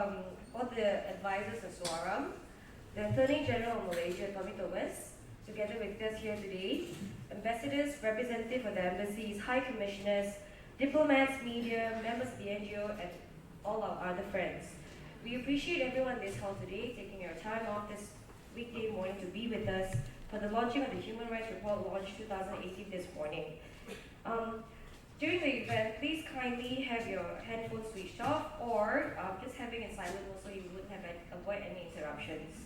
all the advisors of SUARAM, the Attorney General of Malaysia, Tommy Thomas, together with us here today, ambassadors, representatives of the embassies, high commissioners, diplomats, media, members of the NGO, and all our other friends. We appreciate everyone in this hall today taking your time off this weekday morning to be with us for the launching of the Human Rights Report Launch 2018 this morning. During the event, please kindly have your headphones switched off or just having it silent so you wouldn't avoid any interruptions.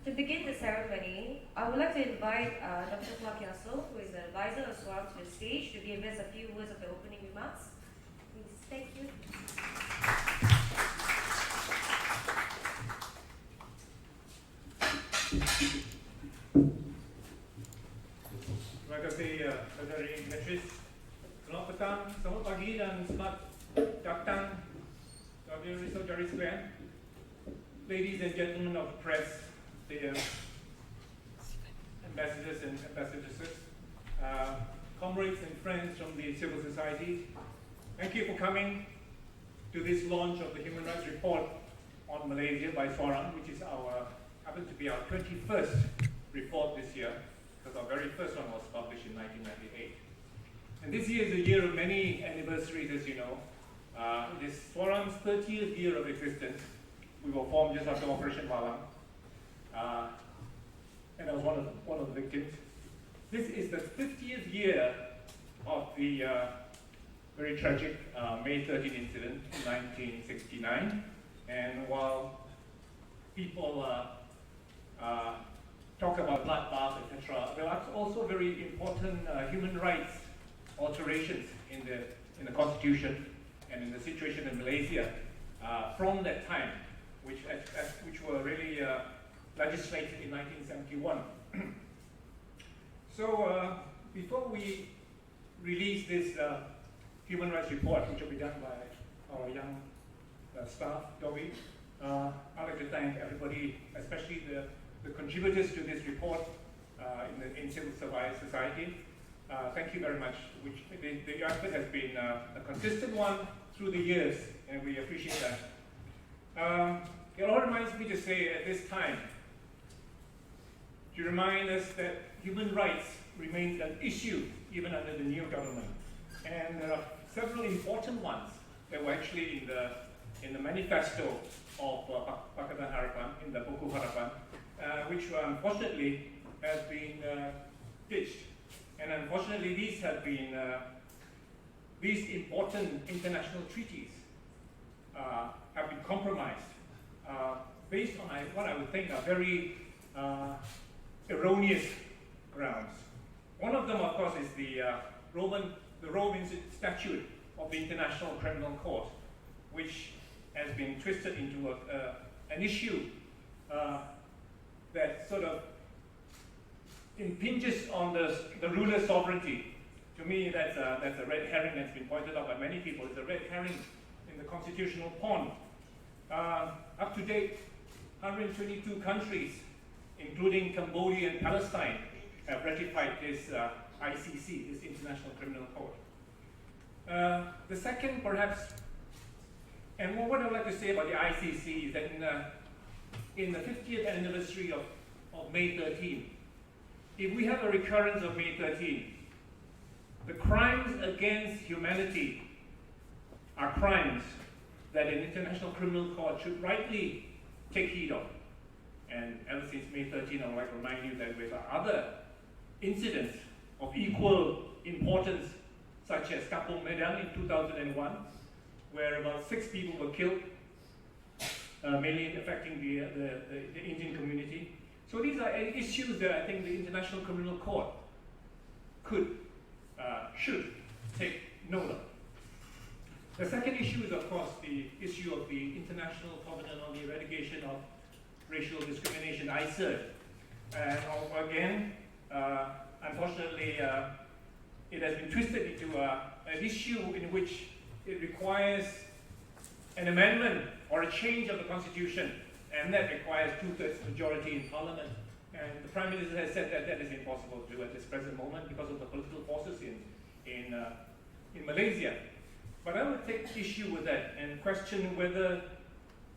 To begin the ceremony, I would like to invite Dr. Kua Kia Soong, who is the advisor of SUARAM, to the stage to give us a few words of the opening remarks. Please, thank you. Terima kasih Saudari Metris. Selamat petang, selamat pagi dan selamat datang saudari sekalian. Ladies and gentlemen of the press, the ambassadors and ambassadresses, comrades and friends from the civil society, thank you for coming to this launch of the Human Rights Report on Malaysia by SUARAM, which is happens to be our 21st report this year, because our very first one was published in 1998. And this year is a year of many anniversaries, as you know. It is SUARAM's 30th year of existence. We were formed just after Operation Malang, and I was one of the victims. This is the 50th year of the very tragic May 13 incident in 1969. And while people talk about bloodbath, etc., there are also very important human rights alterations in the Constitution and in the situation in Malaysia from that time, which were really legislated in 1971. So before we release this Human Rights Report, which will be done by our young staff, Dobby, I'd like to thank everybody, especially the contributors to this report in civil society. Thank you very much. The effort has been a consistent one through the years, and we appreciate that. It all reminds me to say at this time, to remind us that human rights remains an issue even under the new government. And there are several important ones that were actually in the manifesto of Pakatan Harapan, in the Buku Harapan, which unfortunately have been ditched. And unfortunately, these have been these important international treaties have been compromised based on what I would think are very erroneous grounds. One of them, of course, is the Roman Statute of the International Criminal Court, which has been twisted into an issue that sort of impinges on the ruler's sovereignty. To me, that's a red herring that's been pointed out by many people. It's a red herring in the constitutional pond. Up to date, 122 countries, including Cambodia and Palestine, have ratified this ICC, this International Criminal Court. The second, perhaps, and what I'd like to say about the ICC is that in the 50th anniversary of May 13, if we have a recurrence of May 13, the crimes against humanity are crimes that an international criminal court should rightly take heed of. And ever since May 13, I would like to remind you that with other incidents of equal importance, such as Kampung in 2001, where about 6 people were killed, mainly affecting the Indian community. So these are issues that I think the International Criminal Court should take note of. The second issue is, of course, the issue of the International Covenant on the Eradication of Racial Discrimination, ICER. And again, unfortunately, it has been twisted into an issue in which it requires an amendment or a change of the Constitution, and that requires 2/3 majority in Parliament. And the Prime Minister has said that that is impossible to do at this present moment because of the political forces in Malaysia. But I would take issue with that and question whether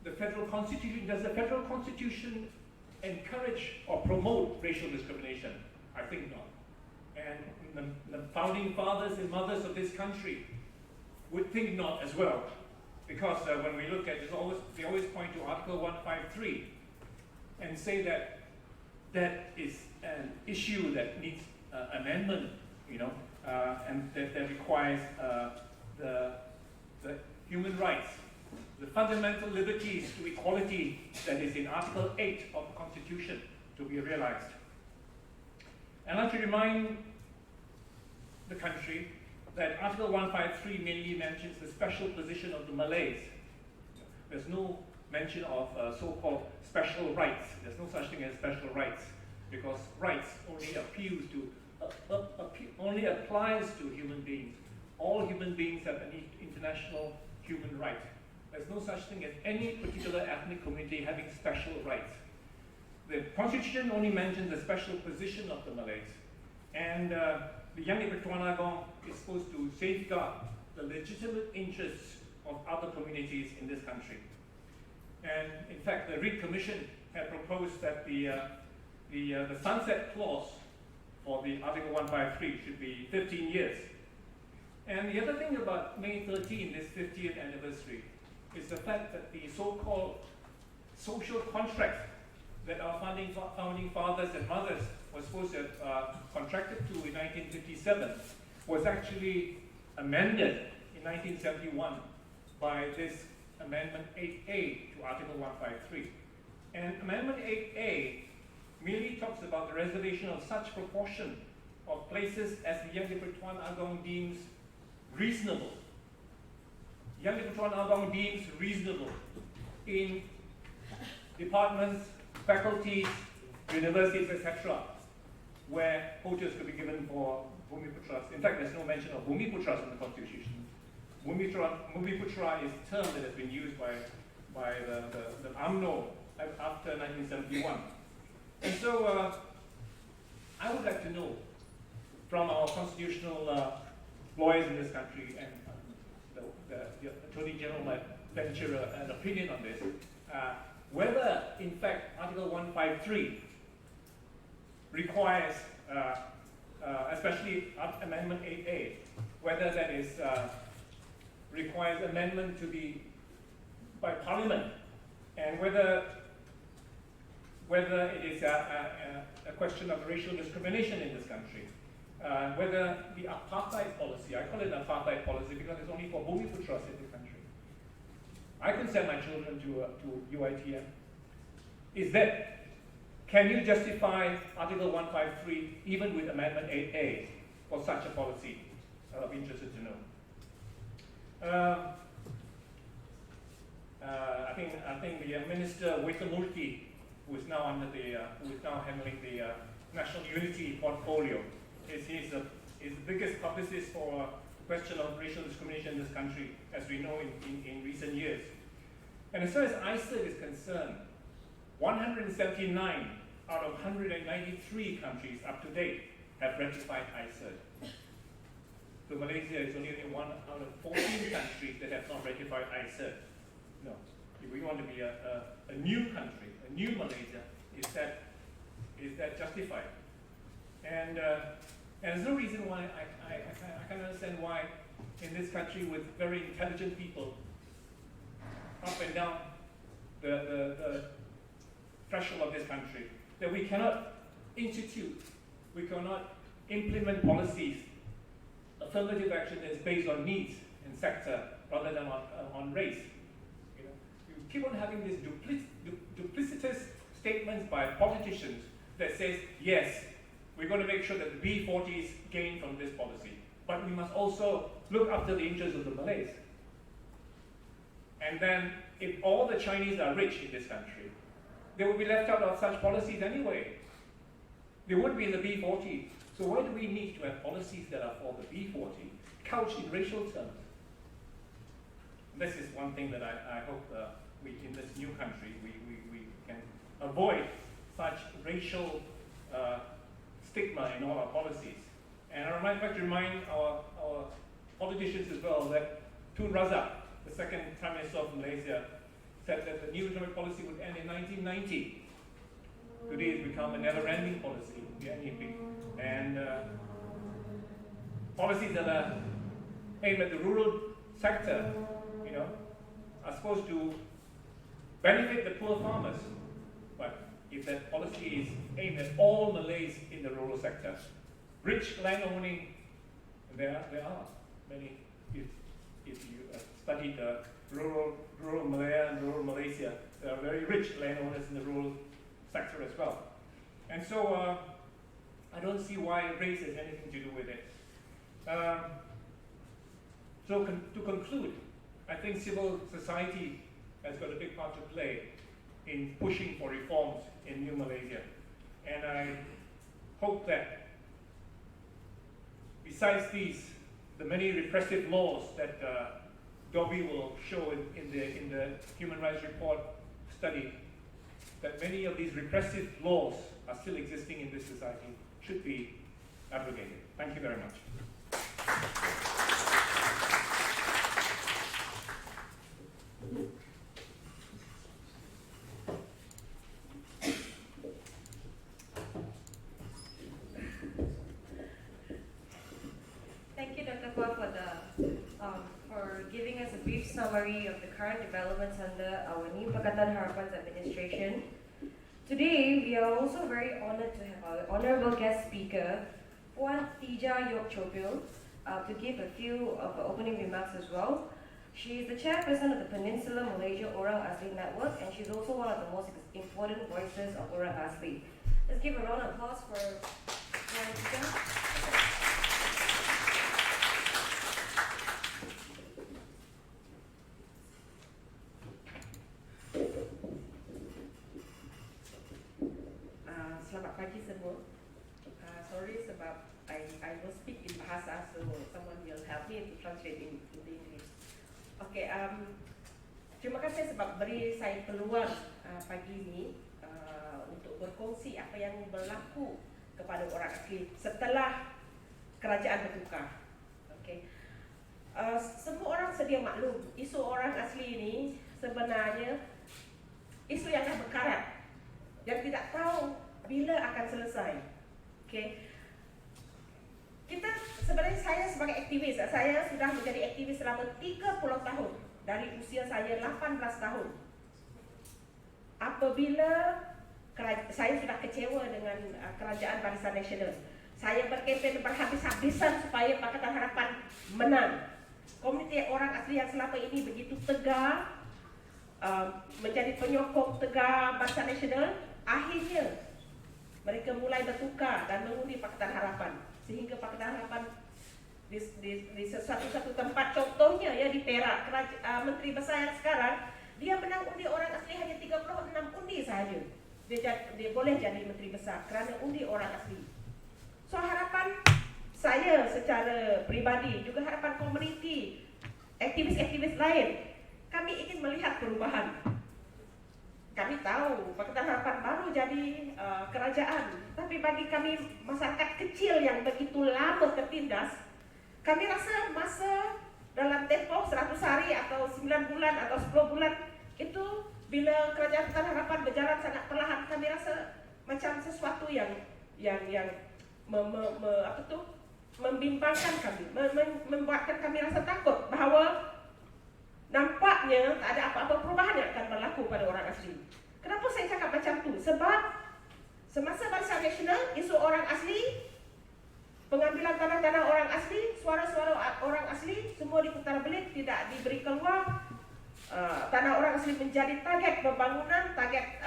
the federal constitution, does the federal constitution encourage or promote racial discrimination? I think not. And the founding fathers and mothers of this country would think not as well. Because when we look at it, they always point to Article 153 and say that that is an issue that needs amendment, and that requires the human rights, the fundamental liberties to equality that is in Article 8 of the Constitution to be realized. And I'd like to remind the country that Article 153 mainly mentions the special position of the Malays. There's no mention of so-called special rights. There's no such thing as special rights, because rights only applies to human beings. All human beings have an international human right. There's no such thing as any particular ethnic community having special rights. The Constitution only mentions the special position of the Malays. And the Yang di-Pertuan Agong is supposed to safeguard the legitimate interests of other communities in this country. And in fact, the Reid Commission had proposed that the sunset clause for the Article 153 should be 15 years. And the other thing about May 13, this 50th anniversary, is the fact that the so-called social contract that our founding fathers and mothers were supposed to have contracted to in 1957 was actually amended in 1971 by this Amendment 8A to Article 153. And Amendment 8A merely talks about the reservation of such proportion of places as the Yang di-Pertuan Agong deems reasonable. Yang di-Pertuan Agong deems reasonable in departments, faculties, universities, etc., where quotas could be given for Bumiputras. In fact, there's no mention of Bumiputras in the Constitution. Bumiputra is a term that has been used by the UMNO after 1971. And so I would like to know from our constitutional lawyers in this country, and the Attorney General might venture an opinion on this, whether in fact Article 153 requires, especially Amendment 8A, whether that is requires amendment to be by Parliament, and whether it is a question of racial discrimination in this country, whether the apartheid policy, I call it an apartheid policy because it's only for Bumiputras in this country. I can send my children to UiTM. Is that, can you justify Article 153 even with Amendment 8A for such a policy? I'll be interested to know. I think the Minister Wetamurthy, who is now handling the national unity portfolio, is the biggest publicist for the question of racial discrimination in this country, as we know in recent years. And as far as ICED is concerned, 179 out of 193 countries up to date have ratified ICED. So Malaysia is only one out of 14 countries that have not ratified ICED. No, if we want to be a new country, a new Malaysia, is that justified? And there's no reason why I can't understand why in this country with very intelligent people up and down the threshold of this country, that we cannot implement policies, affirmative action that is based on needs and sector rather than on race. You keep on having these duplicitous statements by politicians that says, yes, we're going to make sure that the B40s gain from this policy, but we must also look after the interests of the Malays. And then, if all the Chinese are rich in this country, they will be left out of such policies anyway. They would be in the B40. So why do we need to have policies that are for the B40, couched in racial terms? This is one thing that I hope we, in this new country, we can avoid such racial stigma in all our policies. And I would like to remind our politicians as well that Tun Razak, the second Prime Minister of Malaysia, said that the new economic policy would end in 1990. Today it's become a never-ending policy, the NEP. And policies that are aimed at the rural sector, are supposed to benefit the poor farmers. But if that policy is aimed at all Malays in the rural sector, rich land owning, there are many. If you study the rural Malaya and rural Malaysia, there are very rich landowners in the rural sector as well. And so I don't see why race has anything to do with it. To conclude, I think civil society has got a big part to play in pushing for reforms in New Malaysia. And I hope that besides these, the many repressive laws that Dobby will show in the Human Rights Report study, that many of these repressive laws are still existing in this society, should be abrogated. Thank you very much. Thank you, Dr. Kua, for giving us a brief summary of the current developments under our new Pakatan Harapan's administration. Today, we are also very honored to have our honorable guest speaker, Tijah Chopil, to give a few of the opening remarks as well. She is the chairperson of the Peninsular Malaysia Orang Asli Network, and she's also one of the most important voices of Orang Asli. Let's give a round of applause for Tijah. Selamat pagi semua. Sorry sebab I will speak in bahasa, so someone will help me to translate into English. Okay, terima kasih sebab beri saya peluang pagi ini untuk berkongsi apa yang berlaku kepada orang asli setelah kerajaan bertukar. Okay. Semua orang sedia maklum, isu orang asli ini sebenarnya isu yang dah berkarat, yang tidak tahu bila akan selesai. Okay. Sebenarnya saya sebagai aktivis, saya sudah menjadi aktivis selama 30 tahun dari usia saya 18 tahun. Apabila saya sudah kecewa dengan kerajaan Barisan Nasional, saya berkempen berhabis-habisan supaya Pakatan Harapan menang. Komuniti orang asli yang selama ini begitu tegar, menjadi penyokong tegar Barisan Nasional, akhirnya mereka mulai bertukar dan mengundi Pakatan Harapan, sehingga Pakatan Harapan di satu tempat, contohnya ya di Perak, Menteri Besar yang sekarang dia menang undi orang asli hanya 36 undi sahaja. Dia boleh jadi Menteri Besar kerana undi orang asli. So harapan saya secara pribadi, juga harapan komuniti, aktivis-aktivis lain, kami ingin melihat perubahan. Kami tahu Pakatan Harapan baru jadi kerajaan, tapi bagi kami masyarakat kecil yang begitu lama tertindas, kami rasa masa dalam tempoh 100 hari atau 9 bulan atau 10 bulan itu, bila kerajaan Pakatan Harapan berjalan sangat perlahan, kami rasa macam sesuatu yang membimbangkan kami, membuatkan kami rasa takut bahawa nampaknya tak ada apa-apa perubahan yang akan berlaku pada orang asli. Kenapa saya cakap macam tu? Sebab semasa Barisan Nasional, isu orang asli, pengambilan tanah-tanah orang asli, suara-suara orang asli semua diputar belik, tidak diberi keluar. Tanah orang asli menjadi target pembangunan, target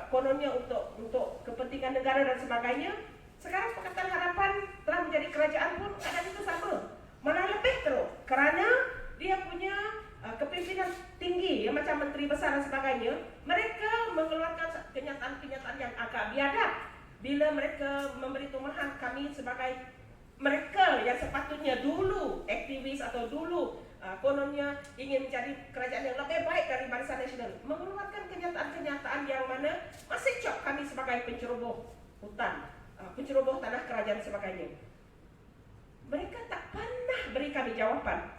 kononnya untuk kepentingan negara dan sebagainya. Sekarang Pakatan Harapan telah menjadi kerajaan pun keadaan itu sama, malah lebih teruk, kerana dia punya kepimpinan tinggi yang macam Menteri Besar dan sebagainya. Mereka mengeluarkan kenyataan-kenyataan yang agak biadab bila mereka memberi tumahan kami sebagai mereka yang sepatutnya dulu aktivis atau dulu kononnya ingin menjadi kerajaan yang lebih baik dari Barisan Nasional, mengeluarkan kenyataan-kenyataan yang mana masih cok kami sebagai penceroboh hutan, penceroboh tanah kerajaan sebagainya. Mereka tak pernah beri kami jawapan.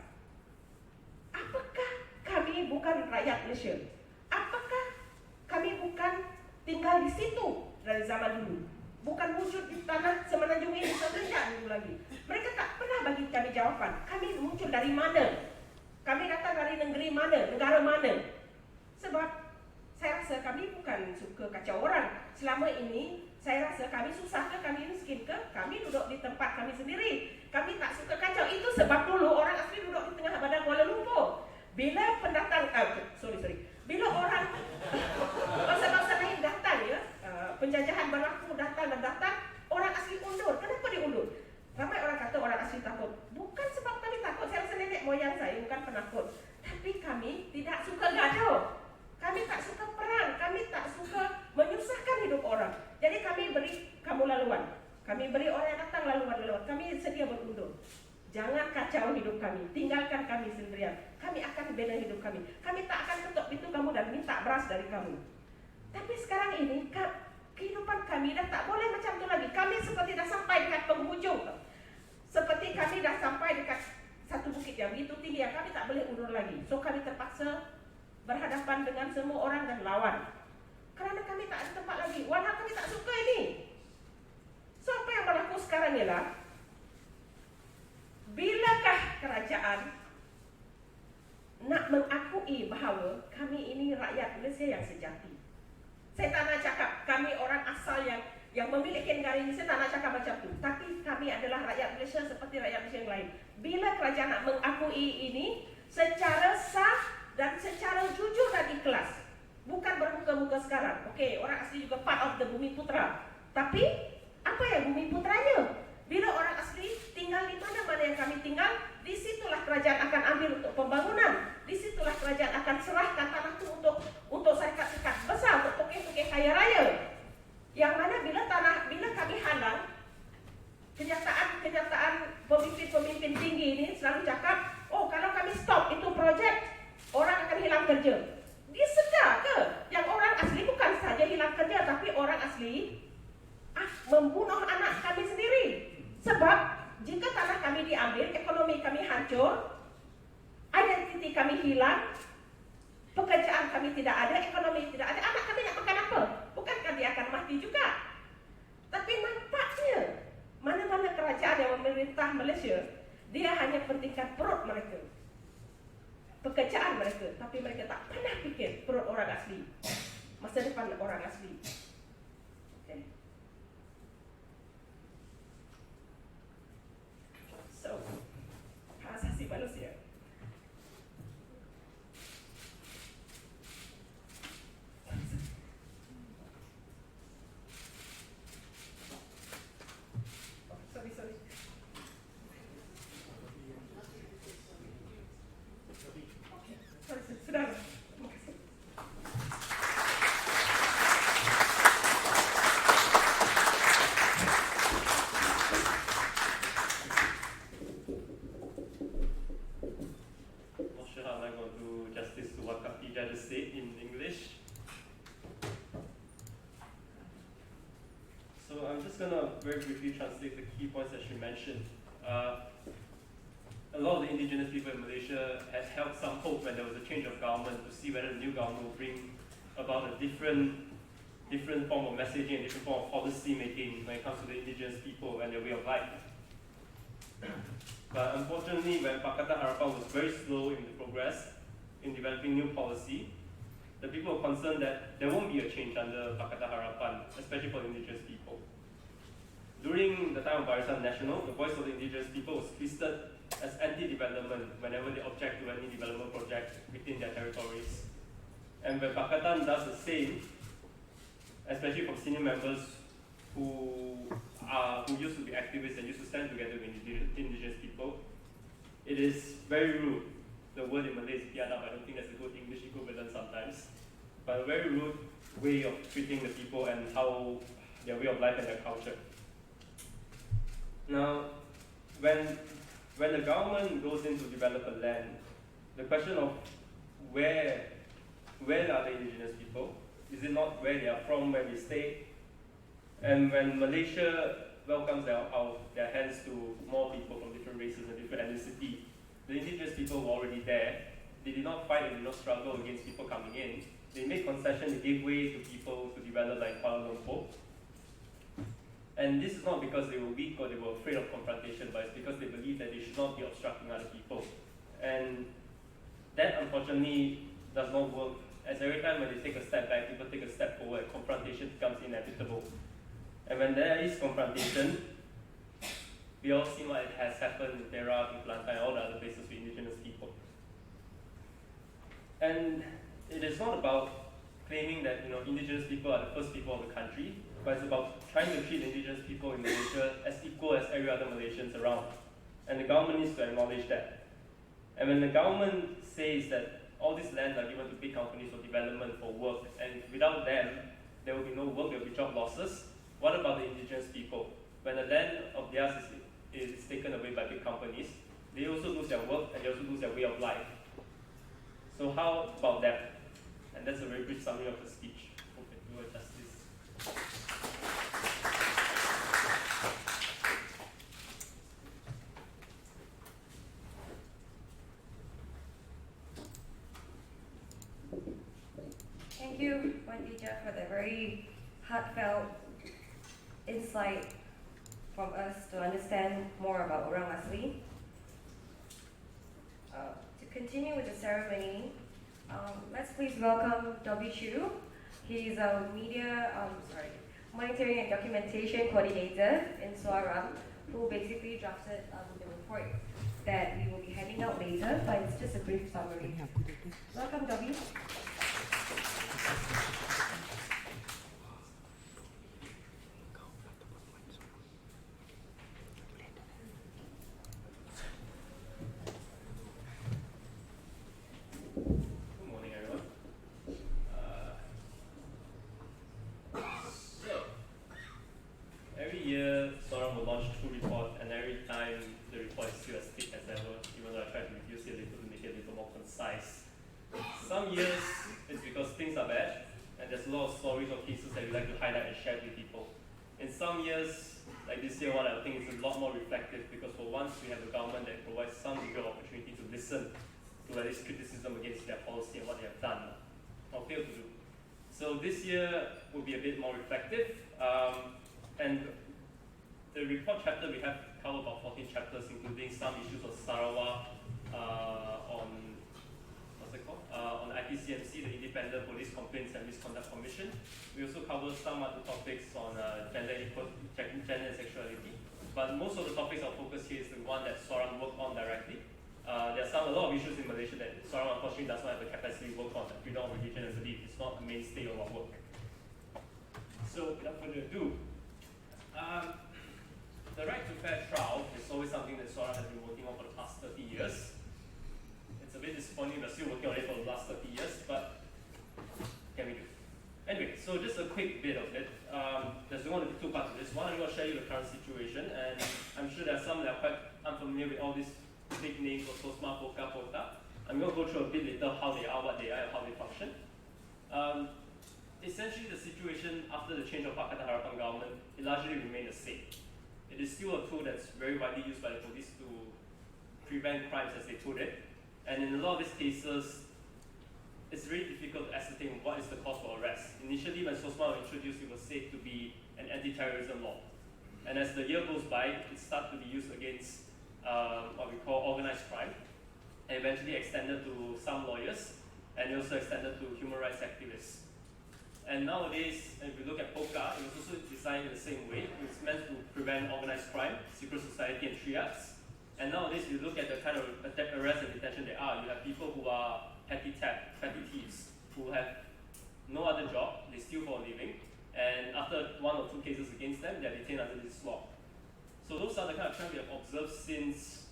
kami bukan rakyat Malaysia? Apakah kami bukan tinggal di situ dari zaman dulu? Bukan wujud di tanah Semenanjung ini sejak dulu lagi. Mereka tak pernah bagi kami jawapan. Kami muncul dari mana? Kami datang dari negeri mana? Negara mana? Sebab saya rasa kami bukan suka kacau orang. Selama ini saya rasa kami susah ke, kami miskin ke, kami duduk di tempat kami sendiri. Kami tak suka kacau. Itu sebab dulu orang asli duduk di tengah badan Kuala Lumpur. Bila pendatang, bila orang bangsa-bangsa lain datang, ya, penjajahan berlaku, datang, orang asli undur. Kenapa diundur? Ramai orang kata orang asli takut. Bukan sebab kami takut, saya rasa nenek moyang saya bukan penakut. Tapi kami tidak suka gaduh. Kami tak suka perang, kami tak suka menyusahkan hidup orang. Jadi kami beri kamu laluan. Kami beri orang yang datang laluan. Kami sedia berundur. Jangan kacau hidup kami, tinggalkan kami sendirian. Kami akan bina hidup kami. Kami tak akan ketuk pintu kamu dan minta beras dari kamu. Tapi sekarang ini, kehidupan kami dah tak boleh macam tu lagi. Kami seperti dah sampai dekat penghujung. Seperti kami dah sampai dekat satu bukit yang begitu tinggi yang kami tak boleh undur lagi. So kami terpaksa berhadapan dengan semua orang dan lawan. Kerana kami tak ada tempat lagi. Walau kami tak suka ini. So apa yang berlaku sekarang ialah, bilakah kerajaan nak mengakui bahawa kami ini rakyat Malaysia yang sejati? Saya tak nak cakap kami orang asal yang memiliki negara ini, saya tak nak cakap macam tu. Tapi kami adalah rakyat Malaysia seperti rakyat Malaysia yang lain. Bila kerajaan nak mengakui ini secara sah dan secara jujur dan ikhlas, bukan bermuka-muka sekarang. Okey, orang asli juga part of the Bumi Putra. Tapi apa yang Bumi Putranya? Bila orang asli tinggal di mana-mana yang kami tinggal, di situlah kerajaan akan ambil untuk pembangunan. Di situlah kerajaan akan serahkan tanah itu untuk syarikat-syarikat besar, untuk tokeh-tokeh kaya raya. Yang mana bila kami halang, kenyataan pemimpin-pemimpin tinggi ini selalu cakap, oh kalau kami stop itu projek, orang akan hilang kerja. Dia sedar ke yang orang asli bukan saja hilang kerja, tapi orang asli membunuh anak kami sendiri. Sebab jika tanah kami diambil, ekonomi kami hancur, identiti kami hilang, pekerjaan kami tidak ada, ekonomi tidak ada, anak kami nak makan apa? Bukankah dia akan mati juga? Tapi nampaknya mana-mana kerajaan yang memerintah Malaysia, dia hanya pentingkan perut mereka, pekerjaan mereka, tapi mereka tak pernah fikir perut orang asli, masa depan orang asli. Okay. So, hak asasi manusia. Very briefly translate the key points that she mentioned. A lot of the indigenous people in Malaysia had held some hope when there was a change of government to see whether the new government will bring about a different form of messaging and different form of policy making when it comes to the indigenous people and their way of life. But unfortunately, when Pakatan Harapan was very slow in the progress in developing new policy, the people were concerned that there won't be a change under Pakatan Harapan, especially for the indigenous people. During the time of Barisan Nasional, the voice of the indigenous people was twisted as anti-development whenever they object to any development project within their territories. And when Pakatan does the same, especially from senior members who used to be activists and used to stand together with indigenous people, it is very rude. The word in Malay is biadab. I don't think that's a good English equivalent sometimes. But a very rude way of treating the people and how their way of life and their culture. Now, when the government goes in to develop a land, the question of where are the indigenous people? Is it not where they are from, where they stay? And when Malaysia welcomes their hands to more people from different races and different ethnicity, the indigenous people were already there, they did not fight and did not struggle against people coming in. They made concessions, they gave way to people to develop like Kuala Lumpur. And this is not because they were weak or they were afraid of confrontation, but it's because they believed that they should not be obstructing other people. And that unfortunately does not work, as every time when they take a step back, people take a step forward, confrontation becomes inevitable. And when there is confrontation, we all see what has happened in Perak, in Kelantan, and all the other places with indigenous people. And it is not about claiming that indigenous people are the first people of the country, but it's about trying to treat indigenous people in Malaysia as equal as every other Malaysians around. And the government needs to acknowledge that. And when the government says that all these lands are given to big companies for development, for work, and without them, there will be no work, there will be job losses, what about the indigenous people? When the land of theirs is taken away by big companies, they also lose their work and they also lose their way of life. So how about that? And that's a very brief summary of the speech. Hope I do it justice. Thank you, Tijah, for the very heartfelt insight from us to understand more about Orang Asli. To continue with the ceremony, let's please welcome W. Chu. He's a monitoring and documentation coordinator in SUARAM, who basically drafted the report that we will be handing out later, but it's just a brief summary. Welcome, W. SUARAM will launch 2 reports, and every time the report is still as thick as ever, even though I try to reduce it a little to make it a little more concise. Some years it's because things are bad, and there's a lot of stories or cases that we like to highlight and share with people. In some years, like this year one, I think it's a lot more reflective because for once we have a government that provides some degree of opportunity to listen to at least criticism against their policy and what they have done or failed to do. So this year will be a bit more reflective, and the report chapter we have covered about 14 chapters, including some issues of Sarawak on IPCMC, the Independent Police Complaints and Misconduct Commission. We also cover some other topics on gender and sexuality. But most of the topics I'll focus here is the one that SUARAM worked on directly. There are a lot of issues in Malaysia that SUARAM unfortunately does not have the capacity to work on, like freedom of religion and belief. It's not a mainstay of our work. So without further ado, the right to fair trial is always something that SUARAM has been working on for the past 30 years. It's a bit disappointing we're still working on it for the last 30 years, but can we do? Anyway, so just a quick bit of it. There's going to be 2 parts of this. One, I'm going to share you the current situation, and I'm sure there are some that are quite unfamiliar with all these big names of SOSMA, POCA, POTA. I'm going to go through a bit later how they are, what they are, and how they function. Essentially, the situation after the change of Pakatan Harapan government, it largely remained the same. It is still a tool that's very widely used by the police to prevent crimes, as they put it. And in a lot of these cases, it's very difficult to ascertain what is the cause for arrest. Initially, when SOSMA was introduced, it was said to be an anti-terrorism law. And as the year goes by, it started to be used against what we call organized crime, and eventually extended to some lawyers, and also extended to human rights activists. And nowadays, if you look at POCA, it was also designed in the same way. It's meant to prevent organized crime, secret society, and triads. And nowadays, you look at the kind of arrest and detention there are. You have people who are petty thieves, who have no other job, they steal for a living, and after 1 or 2 cases against them, they are detained under this law. So those are the kind of trends we have observed since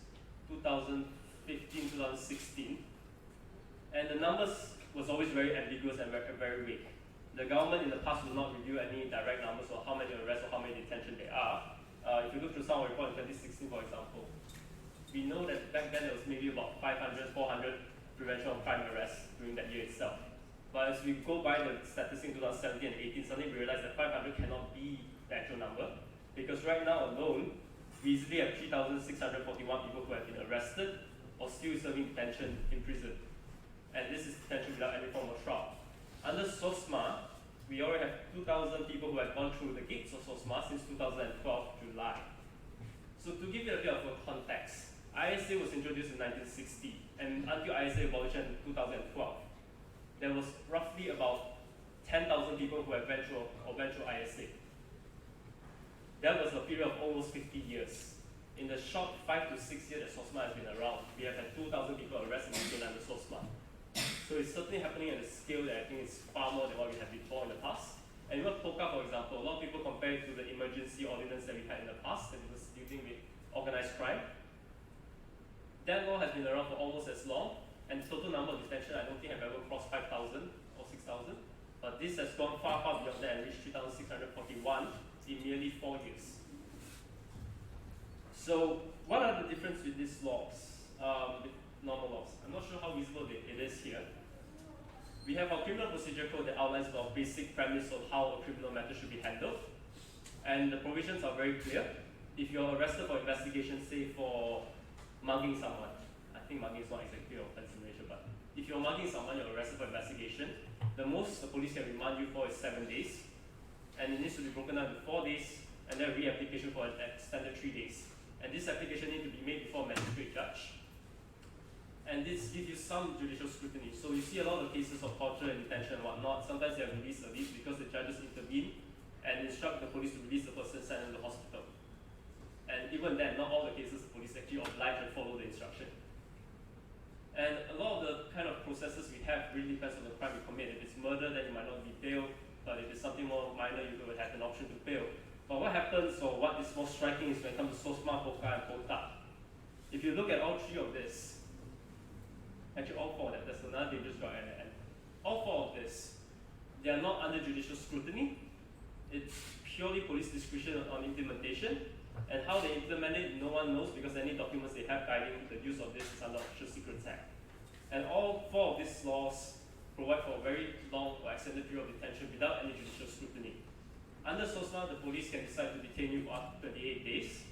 2015, 2016. And the numbers was always very ambiguous and very vague. The government in the past will not review any direct numbers or how many arrests or how many detention there are. If you look through some report in 2016, for example, we know that back then there was maybe about 500, 400 prevention of crime arrests during that year itself. But as we go by the statistics in 2017 and 18, suddenly we realize that 500 cannot be the actual number, because right now alone, we easily have 3,641 people who have been arrested or still serving detention in prison. and this is detention without any form of trial. Under SOSMA, we already have 2,000 people who have gone through the gates of SOSMA since 2012 July. So to give you a bit of a context, ISA was introduced in 1960, and until ISA abolition in 2012, there was roughly about 10,000 people who have went through ISA. That was a period of almost 50 years. In the short 5 to 6 years that SOSMA has been around, we have had 2,000 people arrested again under SOSMA. So it's certainly happening at a scale that I think is far more than what we had before in the past. And even POCA, for example, a lot of people compare it to the emergency ordinance that we had in the past that was dealing with organized crime. That law has been around for almost as long, and the total number of detention I don't think have ever crossed 5,000 or 6,000. But this has gone far, far beyond that and reached 3,641 in nearly 4 years. So what are the differences with these laws, with normal laws? I'm not sure how visible it is here. We have our criminal procedure code that outlines the basic premise of how a criminal matter should be handled. And the provisions are very clear. If you're arrested for investigation, say for mugging someone, I think mugging is not exactly an offense in Malaysia, but if you're mugging someone, you're arrested for investigation, the most the police can remand you for is 7 days. And it needs to be broken down into 4 days, and then re-application for an extended 3 days. And this application needs to be made before a magistrate judge. And this gives you some judicial scrutiny. So you see a lot of cases of torture and detention and whatnot. Sometimes they have release service because the judges intervene and instruct the police to release the person sent into the hospital. And even then, not all the cases the police actually oblige and follow the instruction. And a lot of the kind of processes we have really depends on the crime you commit. If it's murder, then you might not be bailed. But if it's something more minor, you will have an option to bail. But what happens, or what is more striking, is when it comes to SOSMA, POCA, and POTA. If you look at all three of this, actually all four of them, there's another dangerous drug at the end. All four of this, they are not under judicial scrutiny. It's purely police discretion on implementation. And how they implement it, no one knows because any documents they have guiding the use of this is under Official Secrets Act. And all four of these laws provide for a very long or extended period of detention without any judicial scrutiny. Under SOSMA, the police can decide to detain you for up to 28 days.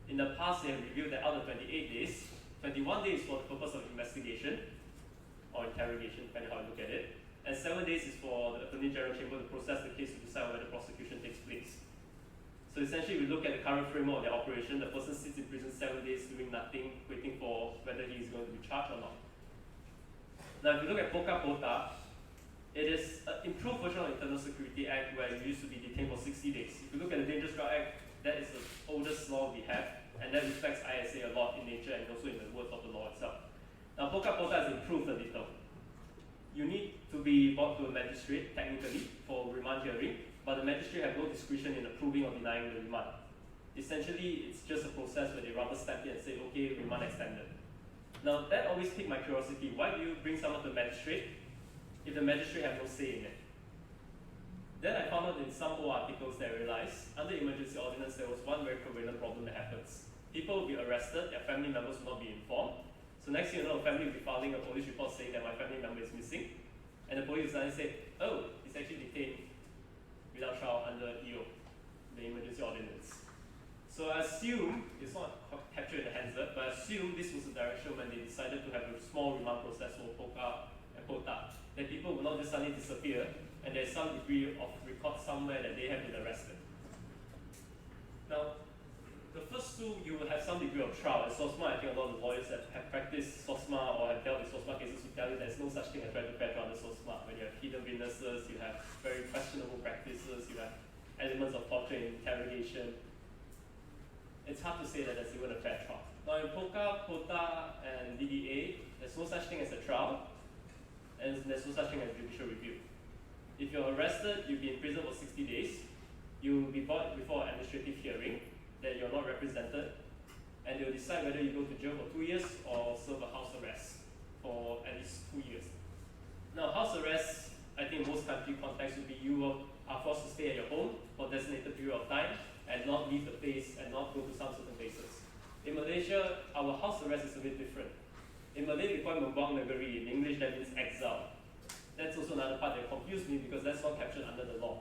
In the past, they have revealed that out of 28 days, 21 days for the purpose of investigation or interrogation, depending on how you look at it, and 7 days is for the Attorney General Chamber to process the case to decide whether prosecution takes place. So essentially, we look at the current framework of their operation. The person sits in prison 7 days doing nothing, waiting for whether he is going to be charged or not. Now, if you look at POCA POTA, it is an improved version of the Internal Security Act where you used to be detained for 60 days. If you look at the Dangerous Drug Act, that is the oldest law we have, and that reflects ISA a lot in nature and also in the words of the law itself. Now, POCA POTA has improved a little. You need to be brought to a magistrate, technically, for remand hearing, but the magistrate has no discretion in approving or denying the remand. Essentially, it's just a process where they rubber stamp it and say, okay, remand extended. Now, that always piqued my curiosity. Why do you bring someone to the magistrate if the magistrate has no say in it? Then I found out in some old articles that I realized, under emergency ordinance, there was one very prevalent problem that happens. People will be arrested, their family members will not be informed. So next thing you know, a family will be filing a police report saying that my family member is missing. And the police will suddenly say, oh, he's actually detained without trial under EO, the emergency ordinance. So I assume, it's not captured in the Hansard, but I assume this was the direction when they decided to have a small remand process for POCA and POTA, that people will not just suddenly disappear, and there's some degree of record somewhere that they have been arrested. Now, the first two, you will have some degree of trial. At SOSMA, I think a lot of the lawyers that have practiced SOSMA or have dealt with SOSMA cases will tell you there's no such thing as right to fair trial under SOSMA. When you have hidden witnesses, you have very questionable practices, you have elements of torture and interrogation. It's hard to say that there's even a fair trial. Now in POCA, POTA, and DDA, there's no such thing as a trial, and there's no such thing as judicial review. If you're arrested, you'll be in prison for 60 days, you'll be brought before an administrative hearing that you're not represented, and they'll decide whether you go to jail for 2 years or serve a house arrest for at least 2 years. Now, house arrest, I think in most country contexts would be you are forced to stay at your home for a designated period of time and not leave the place and not go to some certain places. In Malaysia, our house arrest is a bit different. In Malay, we call it membuang negeri. In English, that means exile. That's also another part that confused me because that's not captured under the law.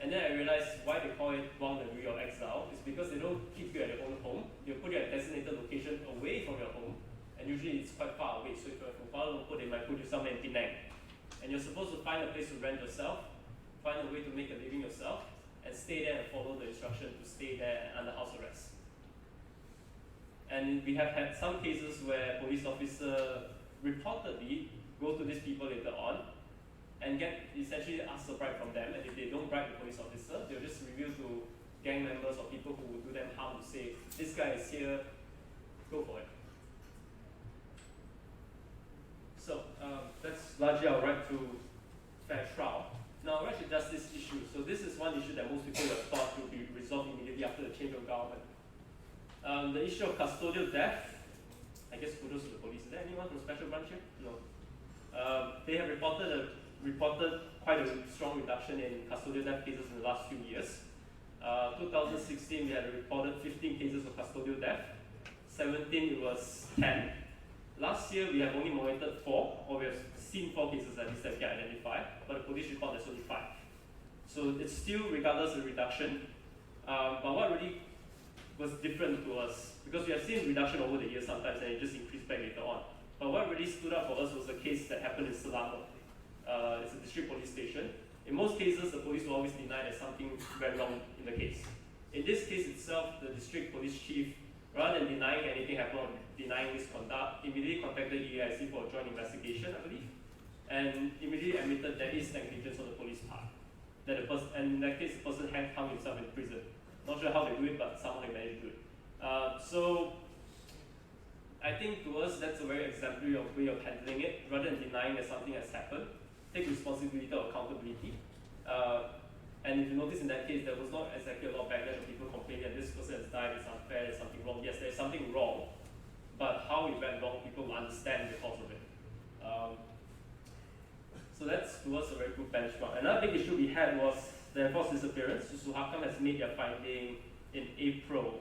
And then I realized why they call it buang negeri or exile is because they don't keep you at your own home. They'll put you at a designated location away from your home, and and usually it's quite far away. So if you're from Kuala Lumpur, they might put you somewhere in Penang. And you're supposed to find a place to rent yourself, find a way to make a living yourself, and stay there and follow the instruction to stay there under house arrest. And we have had some cases where police officer reportedly go to these people later on and essentially ask a bribe from them, and if they don't bribe the police officer, they'll just reveal to gang members or people who would do them harm to say, this guy is here, go for it. So that's largely our right to fair trial. Now, right to justice issue. So this is one issue that most people have thought will be resolved immediately after the change of government. The issue of custodial death, I guess kudos to the police. Is there anyone from Special Branch here? No. They have reported quite a strong reduction in custodial death cases in the last few years. 2016, we had reported 15 cases of custodial death. 17, it was 10. Last year, we have only monitored 4, or we have seen 4 cases at least that we can identify, but the police report there's only 5. So it's still, regardless, a reduction. But what really was different to us, because we have seen reduction over the years sometimes and it just increased back later on. But what really stood out for us was a case that happened in Selangor. It's a district police station. In most cases, the police will always deny that something went wrong in the case. In this case itself, the district police chief, rather than denying anything happened or denying misconduct, immediately contacted EAIC for a joint investigation, I believe, and immediately admitted there is negligence on the police part. That and in that case, the person hung himself in prison. Not sure how they do it, but somehow they managed to do it. So I think to us, that's a very exemplary way of handling it. Rather than denying that something has happened, take responsibility or accountability. And if you notice in that case, there was not exactly a lot of backlash of people complaining that this person has died, it's unfair, there's something wrong. Yes, there's something wrong, but how it went wrong, people will understand the cause of it. So that's, to us, a very good benchmark. Another big issue we had was the enforced disappearance. So Suhakam has made their finding in April.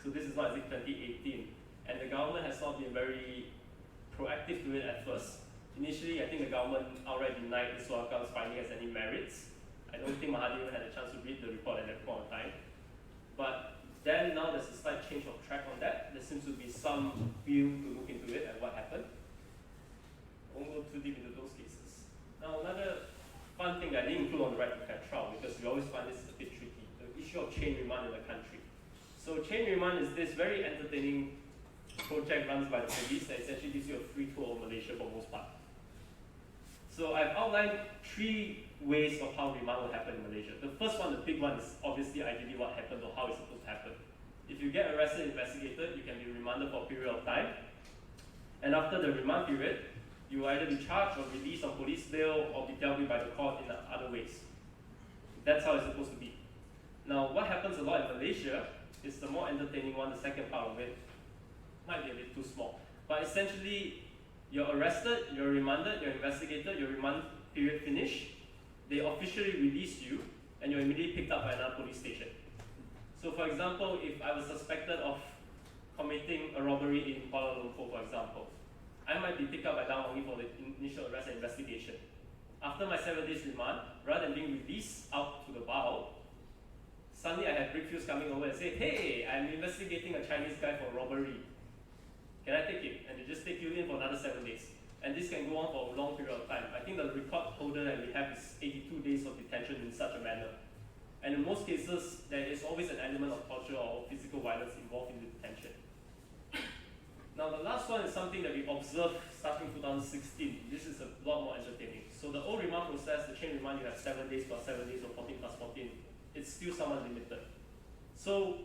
So this is not as if 2018. And the government has not been very proactive to it at first. Initially, I think the government outright denied the Suhakam's finding has any merits. I don't think Mahathir even had a chance to read the report at that point of time. But then now there's a slight change of track on that. There seems to be some view to look into it and what happened. I won't go too deep into those cases. Now, another fun thing that I didn't include on the right to fair trial, because we always find this a bit tricky, the issue of chain remand in the country. So chain remand is this very entertaining project run by the police that essentially gives you a free tour of Malaysia for most part. So I've outlined 3 ways of how remand will happen in Malaysia. The first one, the big one, is obviously ideally what happened or how it's supposed to happen. If you get arrested and investigated, you can be remanded for a period of time. And after the remand period, you will either be charged or released on police bail or be dealt with by the court in other ways. That's how it's supposed to be. Now, what happens a lot in Malaysia is the more entertaining one, the second part of it. Might be a bit too small. But essentially, you're arrested, you're remanded, you're investigated, your remand period finished, they officially release you, and you're immediately picked up by another police station. So for example, if I was suspected of committing a robbery in Kuala Lumpur, for example, I might be picked up by Dam Wangi for the initial arrest and investigation. After my 7 days remand, rather than being released out to the bar, suddenly I have briefings coming over and say, hey, I'm investigating a Chinese guy for robbery. Can I take it? And they just take you in for another 7 days. And this can go on for a long period of time. I think the record holder that we have is 82 days of detention in such a manner. And in most cases, there is always an element of torture or physical violence involved in the detention. Now, the last one is something that we observed starting 2016. This is a lot more entertaining. So the old remand process, the chain remand, you have 7 days plus 7 days or 14 plus 14. It's still somewhat limited. So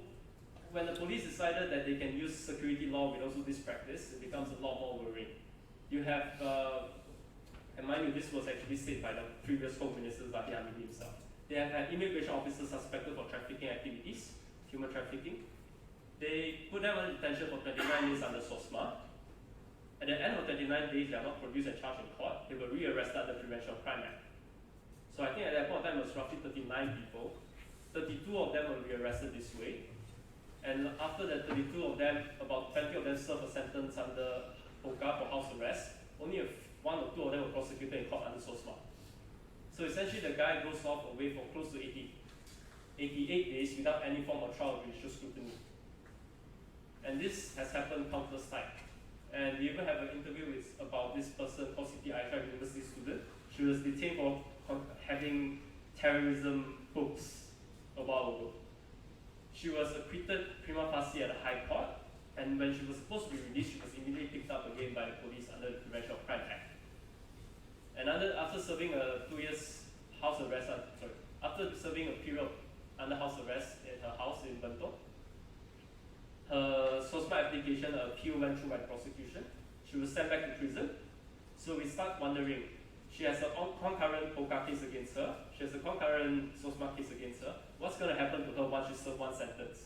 when the police decided that they can use security law with also this practice, it becomes a lot more worrying. You have, and mind you, this was actually said by the previous Home Minister, Zahid Hamidi himself. They have had immigration officers suspected for trafficking activities, human trafficking. They put them under detention for 29 days under SOSMA. At the end of 29 days, they are not produced and charged in court. They were re-arrested under the Prevention of Crime Act. So I think at that point in time, it was roughly 39 people. 32 of them were re-arrested this way. And after the 32 of them, about 20 of them served a sentence under POCA for house arrest. Only 1 or 2 of them were prosecuted in court under SOSMA. So essentially, the guy goes off away for close to 88 days without any form of trial or judicial scrutiny. And this has happened countless times. And we even have an interview about this person called Siti Aisyah, university student. She was detained for having terrorism books a while ago. She was acquitted prima facie at the High Court, and when she was supposed to be released, she was immediately picked up again by the police under the Prevention of Crime Act. And after serving a 2 years house arrest, after serving a period under house arrest in her house in Bentok, her SOSMA application appeal went through by the prosecution. She was sent back to prison. So we start wondering, she has a concurrent POCA case against her, she has a concurrent SOSMA case against her. What's going to happen to her once she serves one sentence?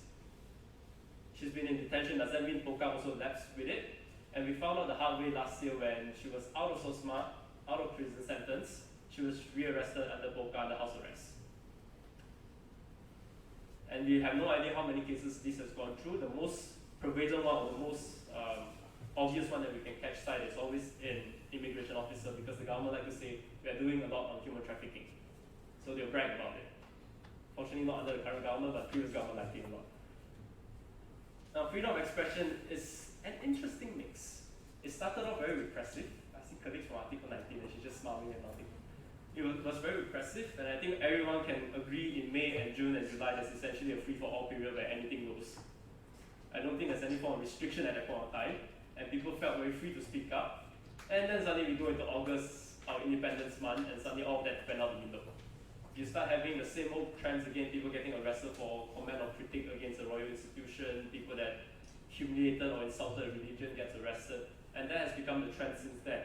She's been in detention, does that mean POCA also lapsed with it? And we found out the hard way last year when she was out of SOSMA, out of prison sentence, she was rearrested under POCA under house arrest. And we have no idea how many cases this has gone through. The most pervasive one, or the most obvious one that we can catch sight is always in immigration officer, because the government like to say we are doing a lot on human trafficking. So they'll brag about it. Fortunately not under the current government, but previous government like it a lot. Now, freedom of expression is an interesting mix. It started off very repressive. I see colleagues from Article 19 and she's just smiling and nodding. It was very repressive, and I think everyone can agree in May and June and July there's essentially a free-for-all period where anything goes. I don't think there's any form of restriction at that point of time, and people felt very free to speak up. And then suddenly we go into August, our Independence Month, and suddenly all of that went out the window. You start having the same old trends again, people getting arrested for comment or critique against the royal institution, people that humiliated or insulted a religion gets arrested, and that has become the trend since then.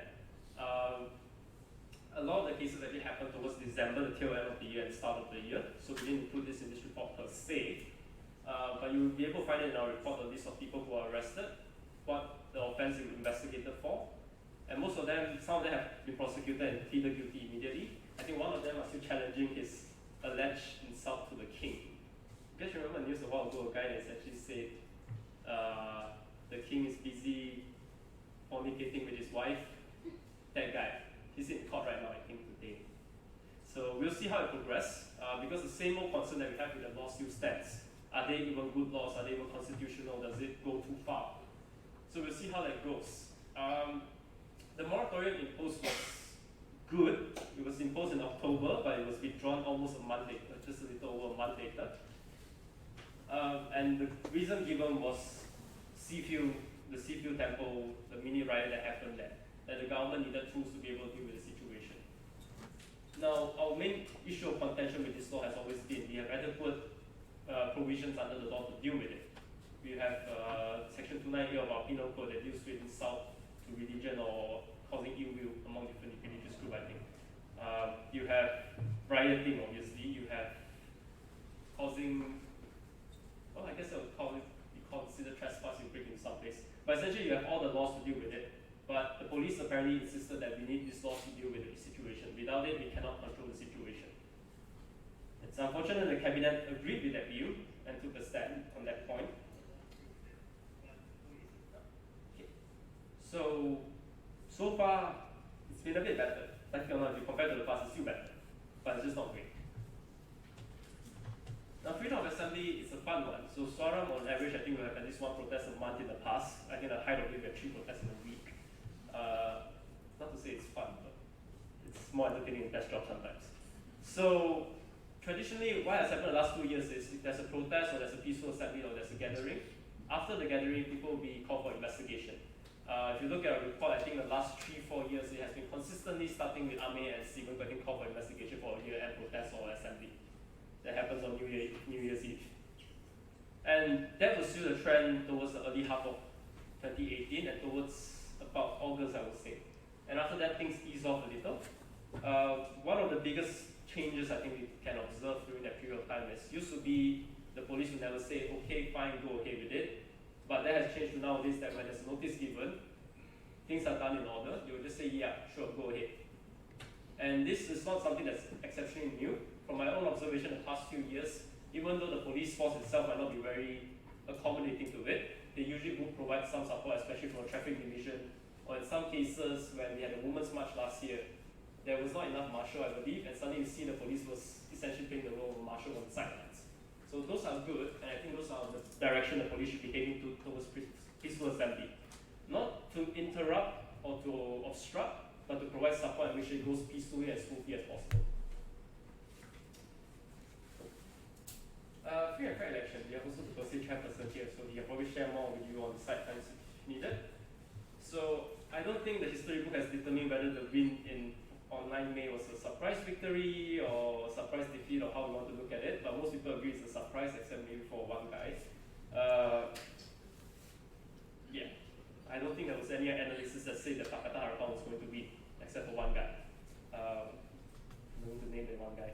A lot of the cases actually happened towards December, the tail end of the year and start of the year, so we didn't include this in this report per se. But you'll be able to find it in our report, a list of people who are arrested, what the offense they were investigated for, and most of them, some of them have been prosecuted and pleaded guilty immediately. I think one of them was still challenging his alleged insult to the king. You guys remember news a while ago, a guy that actually said the king is busy fornicating with his wife? That guy. He's in court right now, I think, today. So we'll see how it progresses, because the same old concern that we have with the law still stands. Are they even good laws? Are they even constitutional? Does it go too far? So we'll see how that goes. The moratorium imposed was good. It was imposed in October, but it was withdrawn almost a month later, just a little over a month later. And the reason given was the Seafield Temple, the mini riot that happened there, that the government needed tools to be able to deal with the situation. Now, our main issue of contention with this law has always been we have adequate provisions under the law to deal with it. We have Section 298 of our Penal Code that deals with insult to religion or causing ill will among different religious groups, I think. You have rioting, obviously. You have causing, well, I guess I would be considered trespass if you break into some place. But essentially, you have all the laws to deal with it. But the police apparently insisted that we need these laws to deal with the situation. Without it, we cannot control the situation. It's unfortunate the cabinet agreed with that view and took a stand on that point. Okay. So far, it's been a bit better. Like, if you compare to the past, it's still better. But it's just not great. Now, freedom of assembly is a fun one. So SUARAM, on average, I think we have at least one protest a month in the past. I think the height of it, we have 3 protests in a week. Not to say it's fun, but it's more entertaining than best job sometimes. So traditionally, what has happened the last 2 years is if there's a protest or there's a peaceful assembly or there's a gathering, after the gathering, people will be called for investigation. If you look at our report, I think the last 3-4 years, it has been consistently starting with AME and Stephen getting called for investigation for a year-end protest or assembly. That happens on New Year's Eve. And that was still the trend towards the early half of 2018 and towards about August, I would say. And after that, things eased off a little. One of the biggest changes I think we can observe during that period of time is used to be the police would never say, okay, fine, go ahead with it. But that has changed to nowadays that when there's a notice given, things are done in order. They will just say, yeah, sure, go ahead. And this is not something that's exceptionally new. From my own observation the past few years, even though the police force itself might not be very accommodating to it, they usually will provide some support, especially from a traffic division, or in some cases, when we had a Women's March last year, there was not enough marshal, I believe, and suddenly you see the police was essentially playing the role of a marshal on the sidelines. So those are good, and I think those are the direction the police should be heading towards peaceful assembly. not to interrupt or to obstruct, but to provide support and make sure it goes peacefully and smoothly as possible. Free and fair election. We have also the per se chairperson here, so he can probably share more with you on the side times if needed. So I don't think the history book has determined whether the win in online May was a surprise victory or a surprise defeat or how we want to look at it, but most people agree it's a surprise except maybe for one guy. Yeah, I don't think there was any analysis that said that Pakatan Harapan was going to win, except for one guy. I'm going to name the one guy.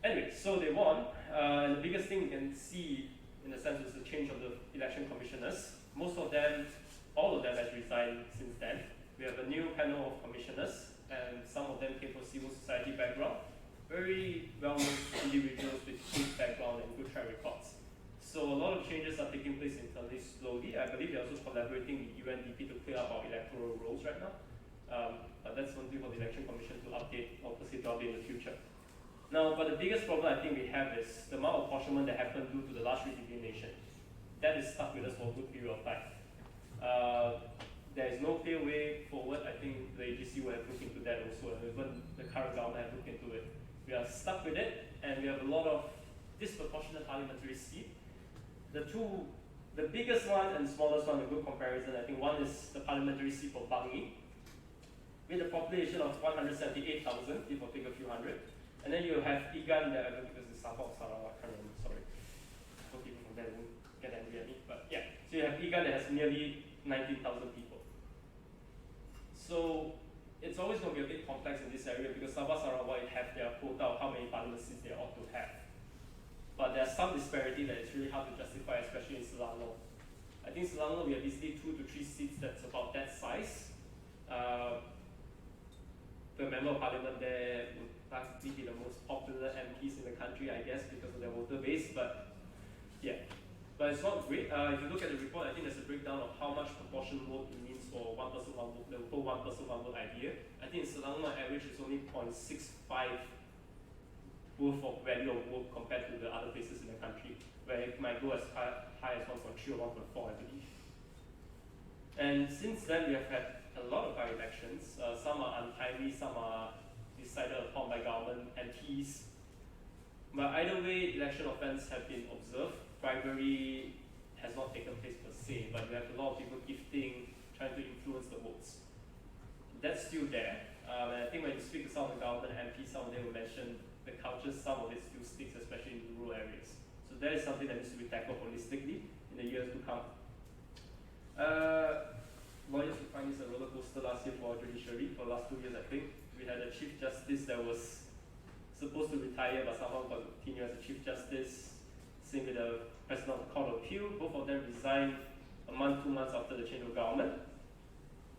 Anyway, so they won, and the biggest thing you can see in a sense was the change of the election commissioners. Most of them, all of them has resigned since then. We have a new panel of commissioners, and some of them came from civil society background, very well-known individuals with good background and good track records. So a lot of changes are taking place internally slowly. I believe they're also collaborating with UNDP to clear up our electoral roles right now. But that's something for the election commission to update or proceed to update in the future. Now, but the biggest problem I think we have is the amount of apportionment that happened due to the large redelineation. That is stuck with us for a good period of time. There is no clear way forward. I think the AGC will have looked into that also, and even the current government have looked into it. We are stuck with it, and we have a lot of disproportionate parliamentary seats. The biggest one and smallest one, a good comparison, I think one is the parliamentary seat for Bangi, with a population of 178,000, give or take a few hundred. And then you have Igan, because it's Sabah or Sarawak, I can't remember, sorry. I hope people from there won't get angry at me, but yeah. So you have Igan that has nearly 19,000 people. So it's always going to be a bit complex in this area because Sabah Sarawak have their quota of how many parliament seats they ought to have. But there's some disparity that is really hard to justify, especially in Selangor. I think Selangor, we have easily 2 to 3 seats that's about that size. The member of parliament there would practically be the most popular MPs in the country, I guess, because of their voter base, but yeah. But it's not great. If you look at the report, I think there's a breakdown of how much proportion vote it means for one person, one vote, the whole one person, one vote idea. I think in Selangor, average is only 0.65 worth of value of vote compared to the other places in the country, where it might go as high as 1.3 or 1.4, I believe. And since then, we have had a lot of by-elections. Some are untimely, some are decided upon by government MPs. But either way, election offences have been observed. Bribery has not taken place per se, but we have a lot of people gifting, trying to influence the votes. That's still there. And I think when you speak to some of the government MPs, some of them will mention the culture, some of it still sticks, especially in the rural areas. So that is something that needs to be tackled holistically in the years to come. Lawyers will find this a roller coaster last year for our judiciary. For the last 2 years, I think. We had a Chief Justice that was supposed to retire, but somehow continued as a Chief Justice. Same with the President of the Court of Appeal. Both of them resigned a month, 2 months after the change of government.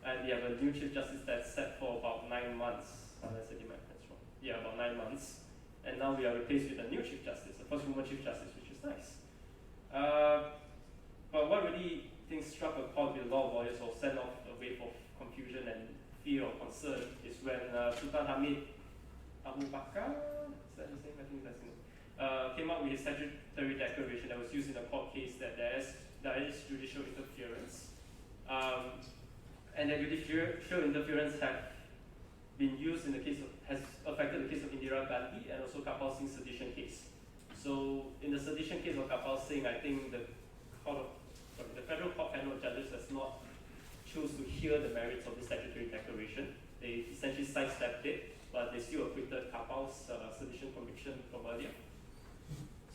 And we have a new Chief Justice that's set for about 9 months. Unless I did my maths wrong. Yeah, about 9 months. And now we are replaced with a new Chief Justice, the first woman Chief Justice, which is nice. But what really things struck a chord with a lot of lawyers or sent off a wave of confusion and fear or concern is when Sultan Hamid Abu Bakar, is that his name? I think that's his name. Came up with his statutory declaration that was used in a court case that there is judicial interference. And that judicial interference have been used in the case of, has affected the case of Indira Gandhi and also Kapil Singh's sedition case. So in the sedition case of Kapil Singh, I think the Federal Court panel of judges has not chose to hear the merits of the statutory declaration. They essentially sidestepped it, but they still acquitted Kapil's sedition conviction from earlier.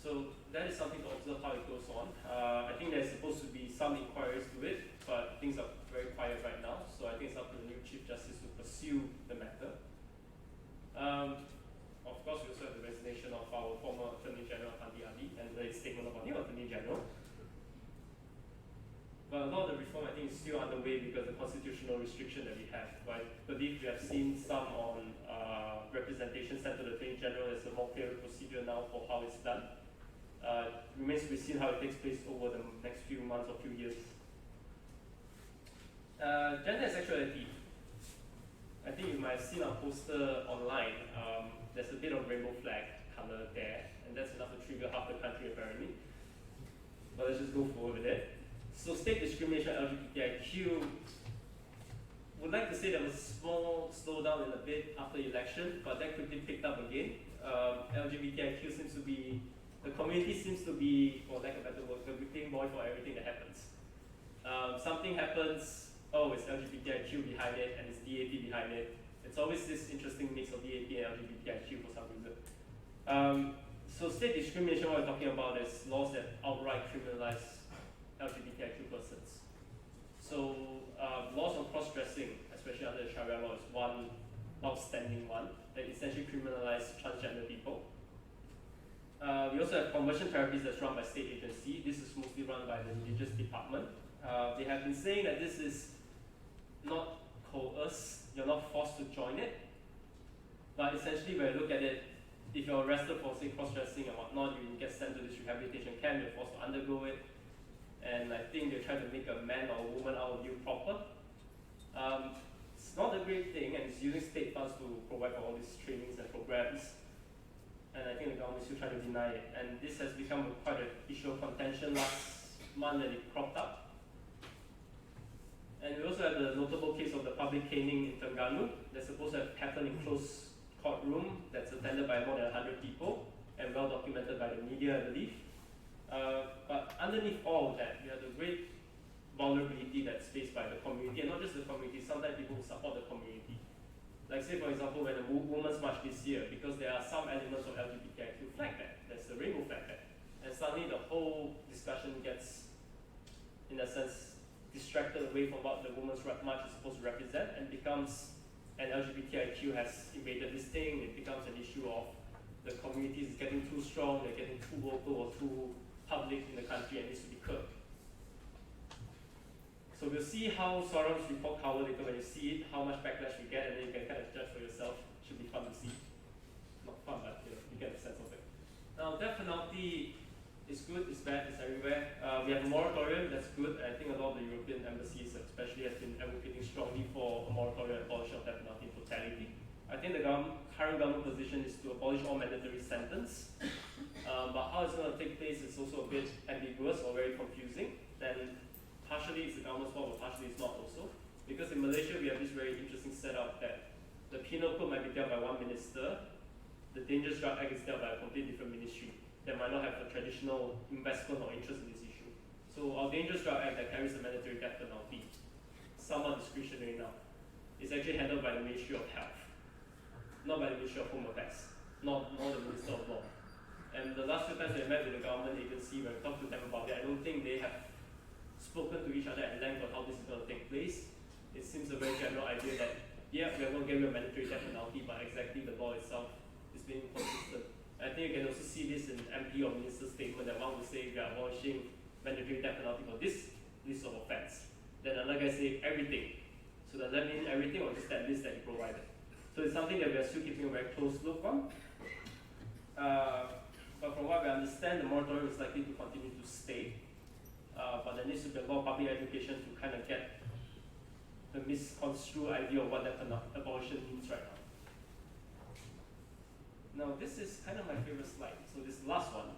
So that is something to observe how it goes on. I think there's supposed to be some inquiries to it, but things are very quiet right now. So I think it's up to the new Chief Justice to pursue the matter. Of course, we also have the resignation of our former Attorney General, Andi Ali, and the statement of our new Attorney General. But a lot of the reform, I think, is still underway because of the constitutional restriction that we have. But I believe we have seen some on representation sent to the Attorney General. There's a more clear procedure now for how it's done. Remains to be seen how it takes place over the next few months or few years. Gender and sexuality. I think you might have seen our poster online. There's a bit of rainbow flag color there, and that's enough to trigger half the country apparently. But let's just go forward with it. So state discrimination LGBTIQ, would like to say there was a small slowdown in a bit after election, but that quickly picked up again. LGBTIQ seems to be, the community seems to be, for lack of a better word, the whipping boy for everything that happens. Something happens, oh, it's LGBTIQ behind it, and it's DAP behind it. It's always this interesting mix of DAP and LGBTIQ for some reason. So state discrimination, what we're talking about is laws that outright criminalize LGBTIQ persons. So laws on cross-dressing, especially under the Sharia law, is one outstanding one that essentially criminalize transgender people. We also have conversion therapies that's run by state agency. This is mostly run by the religious department. They have been saying that this is not coerced, you're not forced to join it. But essentially, when you look at it, if you're arrested for, say, cross-dressing and whatnot, you get sent to this rehabilitation camp, you're forced to undergo it. And I think they're trying to make a man or a woman out of you proper. It's not a great thing, and it's using state funds to provide for all these trainings and programs. And I think the government is still trying to deny it. And this has become quite an issue of contention last month that it cropped up. And we also have the notable case of the public caning in Terengganu that's supposed to have happened in closed courtroom that's attended by more than 100 people and well documented by the media, I believe. But underneath all of that, we have the great vulnerability that's faced by the community, and not just the community, sometimes people who support the community. Like say, for example, when the Women's March this year, because there are some elements of LGBTIQ flag there, there's the rainbow flag there, and suddenly the whole discussion gets, in a sense, distracted away from what the Women's March is supposed to represent, and becomes, and LGBTIQ has invaded this thing, it becomes an issue of the communities is getting too strong, they're getting too vocal or too public in the country and needs to be curbed. So we'll see how SUARAM's report cover later when you see it, how much backlash we get, and then you can kind of judge for yourself. Should be fun to see. Not fun, but you get a sense of it. Now, death penalty is good, it's bad, it's everywhere. We have a moratorium, that's good. I think a lot of the European embassies especially has been advocating strongly for a moratorium and abolition of death penalty in totality. I think the current government position is to abolish all mandatory sentence. But how it's going to take place is also a bit ambiguous or very confusing. Then partially it's the government's fault, but partially it's not also. Because in Malaysia, we have this very interesting setup that the penal code might be dealt by one minister, the Dangerous Drug Act is dealt by a completely different ministry that might not have a traditional investment or interest in this issue. So our Dangerous Drug Act that carries the mandatory death penalty, somewhat discretionary now, is actually handled by the Ministry of Health, not by the Ministry of Home Affairs, not the Minister of Law. And the last few times we met with the government agency, when we talked to them about it, I don't think they have spoken to each other at length on how this is going to take place. It seems a very general idea that, yeah, we are going to get rid of mandatory death penalty, but exactly the law itself is being consistent. I think you can also see this in MP or minister statement that one will say we are abolishing mandatory death penalty for this list of offence. Then another guy say everything. So does that mean everything or just that list that he provided? So it's something that we are still keeping a very close look on. But from what we understand, the moratorium is likely to continue to stay. But there needs to be a lot of public education to kind of get the misconstrued idea of what that abolition means right now. Now, this is kind of my favorite slide. So this last one,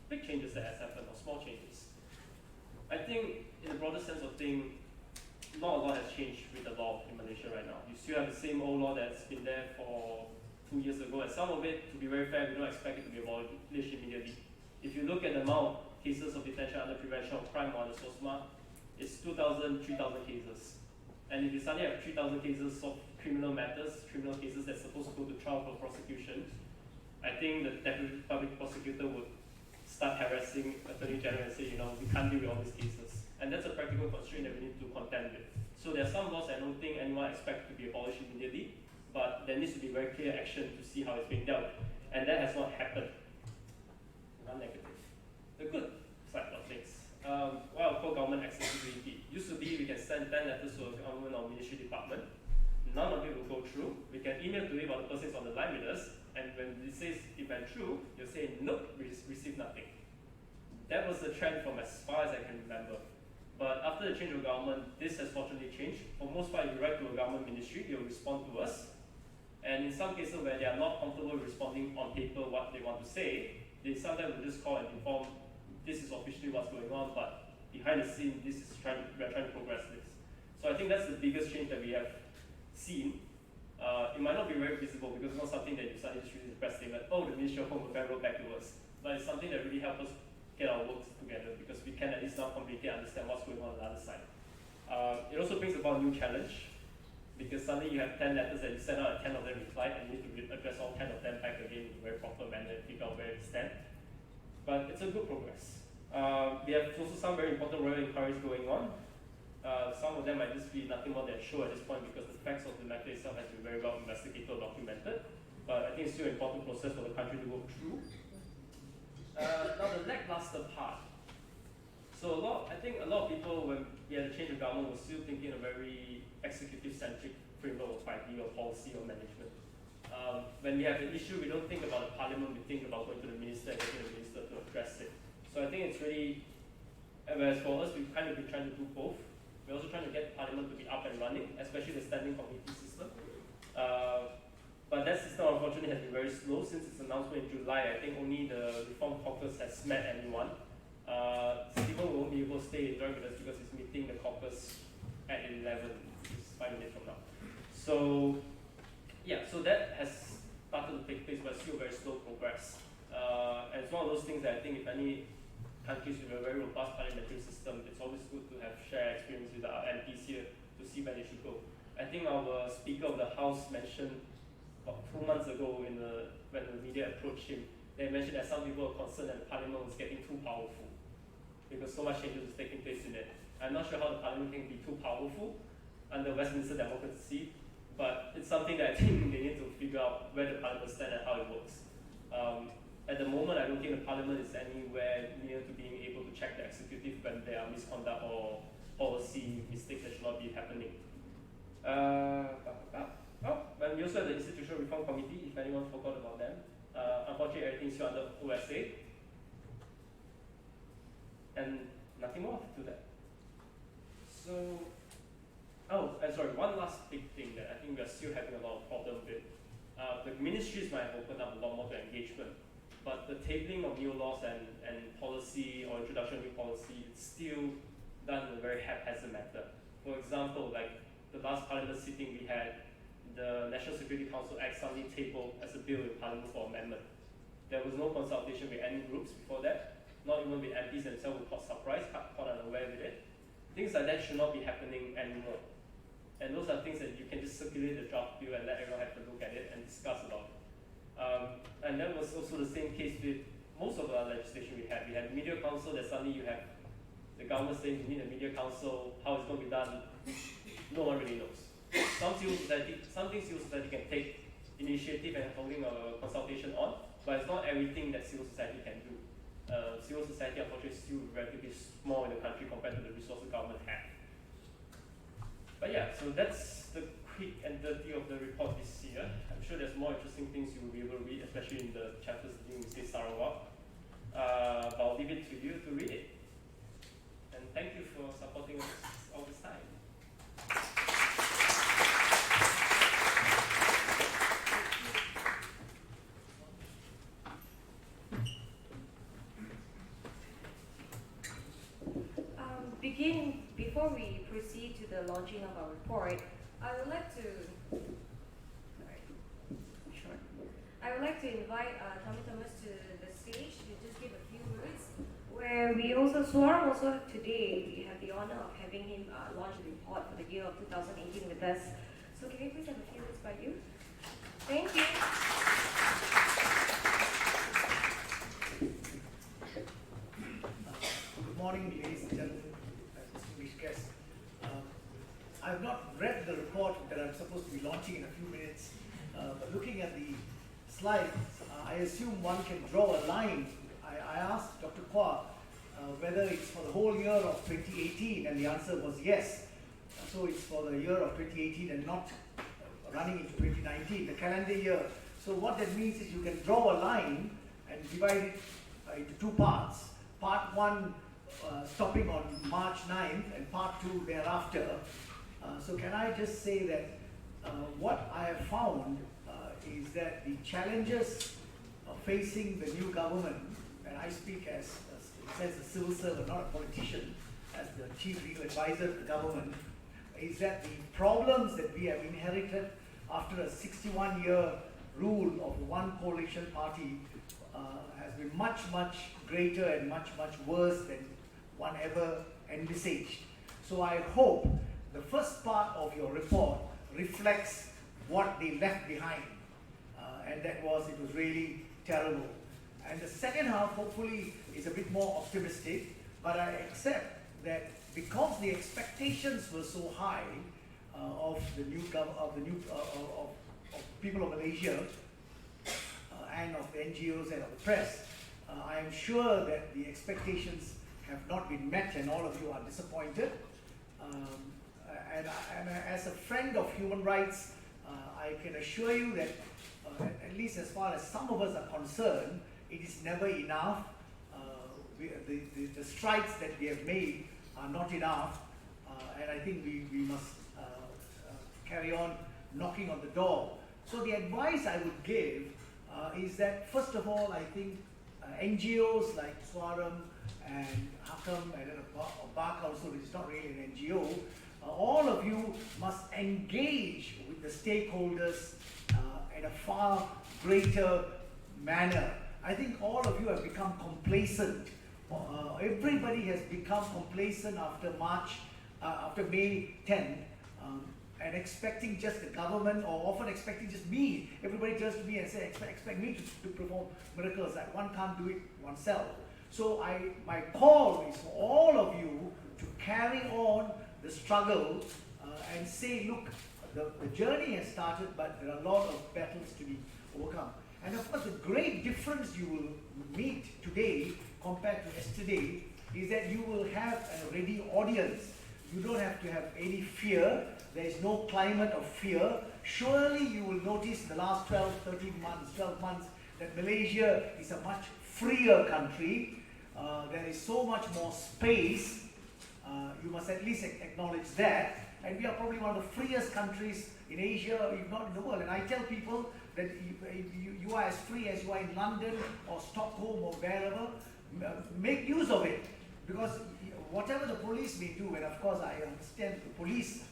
big changes that has happened, or small changes. I think in the broader sense of thing, not a lot has changed with the law in Malaysia right now. You still have the same old law that's been there for 2 years ago, and some of it, to be very fair, we don't expect it to be abolished immediately. If you look at the amount of cases of detention under prevention of crime or the SOSMA, it's 2,000, 3,000 cases. And if you suddenly have 3,000 cases of criminal matters, criminal cases that's supposed to go to trial for prosecution, I think the deputy public prosecutor would start harassing Attorney General and say, we can't deal with all these cases. And that's a practical constraint that we need to contend with. So there are some laws I don't think anyone expects to be abolished immediately, but there needs to be very clear action to see how it's being dealt. And that has not happened. Not negative. The good side of things. What I call government accessibility. Used to be we can send 10 letters to a government or ministry department. None of it will go through. We can email to it while the person is on the line with us, and when it says it went through, you'll say, nope, we received nothing. That was the trend from as far as I can remember. But after the change of government, this has fortunately changed. For most part, if you write to a government ministry, they will respond to us. And in some cases where they are not comfortable responding on paper what they want to say, they sometimes will just call and inform, this is officially what's going on, but behind the scene, we are trying to progress this. So I think that's the biggest change that we have seen. It might not be very visible because it's not something that you suddenly just release a press statement, oh, the Ministry of Home Affairs wrote back to us. But it's something that really helps us get our works together because we can at least now completely understand what's going on the other side. It also brings about a new challenge because suddenly you have 10 letters that you send out and 10 of them reply and you need to address all 10 of them back again in a very proper manner and figure out where we stand. But it's a good progress. We have also some very important royal inquiries going on. Some of them might just be nothing more than a show at this point because the facts of the matter itself has been very well investigated or documented. But I think it's still an important process for the country to go through. Now the lackluster part. So I think a lot of people, when we had a change of government, were still thinking a very executive-centric framework of idea or policy or management. When we have an issue, we don't think about the parliament, we think about going to the minister and getting the minister to address it. So I think it's really, whereas for us, we've kind of been trying to do both. We're also trying to get parliament to be up and running, especially the standing committee system. But that system, unfortunately, has been very slow since its announcement in July. I think only the Reform Caucus has met anyone. Stephen won't be able to stay and join with us because he's meeting the caucus at 11, which is 5 minutes from now. So, yeah, so that has started to take place, but still very slow progress. And it's one of those things that I think if any countries with a very robust parliamentary system, it's always good to have shared experience with our MPs here to see where they should go. I think our Speaker of the House mentioned about 2 months ago when the media approached him, they mentioned that some people were concerned that the parliament was getting too powerful because so much changes was taking place in it. I'm not sure how the parliament can be too powerful under Westminster democracy, but it's something that I think they need to figure out where the parliament stands and how it works. At the moment, I don't think the parliament is anywhere near to being able to check the executive when there are misconduct or policy mistakes that should not be happening. When we also have the Institutional Reform Committee, if anyone forgot about them. Unfortunately, everything's still under OSA. And nothing more to that. So, and sorry, one last big thing that I think we are still having a lot of problem with. The ministries might have opened up a lot more to engagement, but the tabling of new laws and policy or introduction of new policy, it's still done in a very haphazard manner. For example, like the last parliament sitting we had, the National Security Council Act suddenly tabled as a bill in Parliament for amendment. There was no consultation with any groups before that, not even with MPs themselves who caught surprised, caught unaware with it. Things like that should not be happening anymore. And those are things that you can just circulate the draft bill and let everyone have a look at it and discuss about it. And that was also the same case with most of our legislation we had. We had media council that suddenly you have the government saying you need a media council, how it's going to be done, no one really knows. Some things civil society can take initiative and holding a consultation on, but it's not everything that civil society can do. Civil society, unfortunately, is still relatively small in the country compared to the resources government have. But yeah, so that's the quick and dirty of the report this year. I'm sure there's more interesting things you will be able to read, especially in the chapters dealing with Sarawak. But I'll leave it to you to read it. And thank you for supporting us all this time. Before we proceed to the launching of our report, I would like to invite Tommy Thomas to the stage to just give a few words. Where we also, SUARAM also today, we have the honor of having him launch the report for the year of 2018 with us. So can we please have a few words by you? Thank you. Good morning, ladies and gentlemen, distinguished guests. I've not read the report that I'm supposed to be launching in a few minutes, but looking at the slides, I assume one can draw a line. I asked Dr. Kua whether it's for the whole year of 2018, and the answer was yes. So it's for the year of 2018 and not running into 2019, the calendar year. So what that means is you can draw a line and divide it into two parts. Part one stopping on March 9th and part two thereafter. So can I just say that what I have found is that the challenges facing the new government, and I speak as a civil servant, not a politician, as the Chief Legal Advisor to the government, is that the problems that we have inherited after a 61-year rule of one coalition party has been much, much greater and much, much worse than one ever envisaged. So I hope the first part of your report reflects what they left behind, and it was really terrible. And the second half hopefully is a bit more optimistic, but I accept that because the expectations were so high of the people of Malaysia and of the NGOs and of the press, I am sure that the expectations have not been met and all of you are disappointed. And as a friend of human rights, I can assure you that at least as far as some of us are concerned, it is never enough. The strides that we have made are not enough, and I think we must carry on knocking on the door. So the advice I would give is that, first of all, I think NGOs like SUARAM and HAKAM and Bar Council, which is not really an NGO, all of you must engage with the stakeholders in a far greater manner. I think all of you have become complacent. Everybody has become complacent after May 10, and expecting just the government, or often expecting just me. Everybody turns to me and says, expect me to perform miracles, that one can't do it oneself. So my call is for all of you to carry on the struggle and say, look, the journey has started, but there are a lot of battles to be overcome. And of course, the great difference you will meet today compared to yesterday is that you will have a ready audience. You don't have to have any fear. There is no climate of fear. Surely you will notice in the last 12 months, that Malaysia is a much freer country. There is so much more space. You must at least acknowledge that. And we are probably one of the freest countries in Asia, if not in the world. And I tell people that you are as free as you are in London or Stockholm or wherever. Make use of it. Because whatever the police may do, and of course I understand the police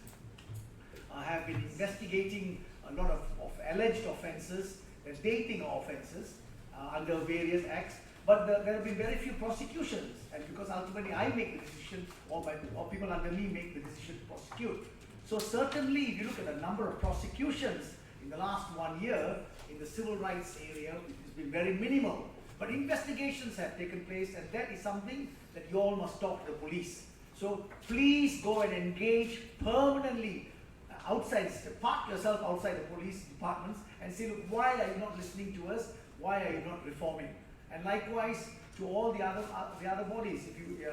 have been investigating a lot of alleged offences, dating offences under various acts, but there have been very few prosecutions, and because ultimately I make the decision, or people under me make the decision to prosecute. So certainly if you look at the number of prosecutions in the last 1 year in the civil rights area, it has been very minimal. But investigations have taken place, and that is something that you all must talk to the police. So please go and engage permanently outside, park yourself outside the police departments and say, look, why are you not listening to us? Why are you not reforming? And likewise to all the other bodies, if you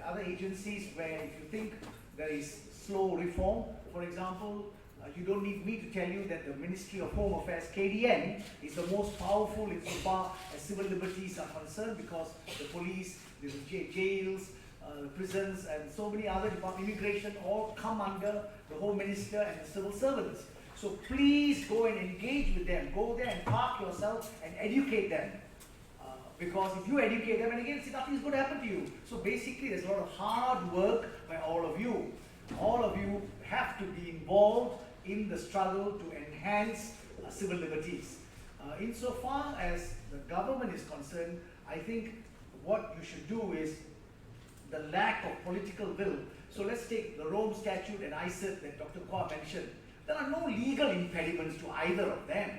other agencies where if you think there is slow reform, for example, you don't need me to tell you that the Ministry of Home Affairs, KDN, is the most powerful insofar as civil liberties are concerned, because the police, the jails, prisons, and so many other departments, immigration, all come under the Home Minister and the civil servants. So please go and engage with them. Go there and park yourself and educate them. Because if you educate them, and again, see, nothing is going to happen to you. So basically, there's a lot of hard work by all of you. All of you have to be involved in the struggle to enhance civil liberties. Insofar as the government is concerned, I think what you should do is the lack of political will. So let's take the Rome Statute and ISIT that Dr. Kua mentioned. There are no legal impediments to either of them.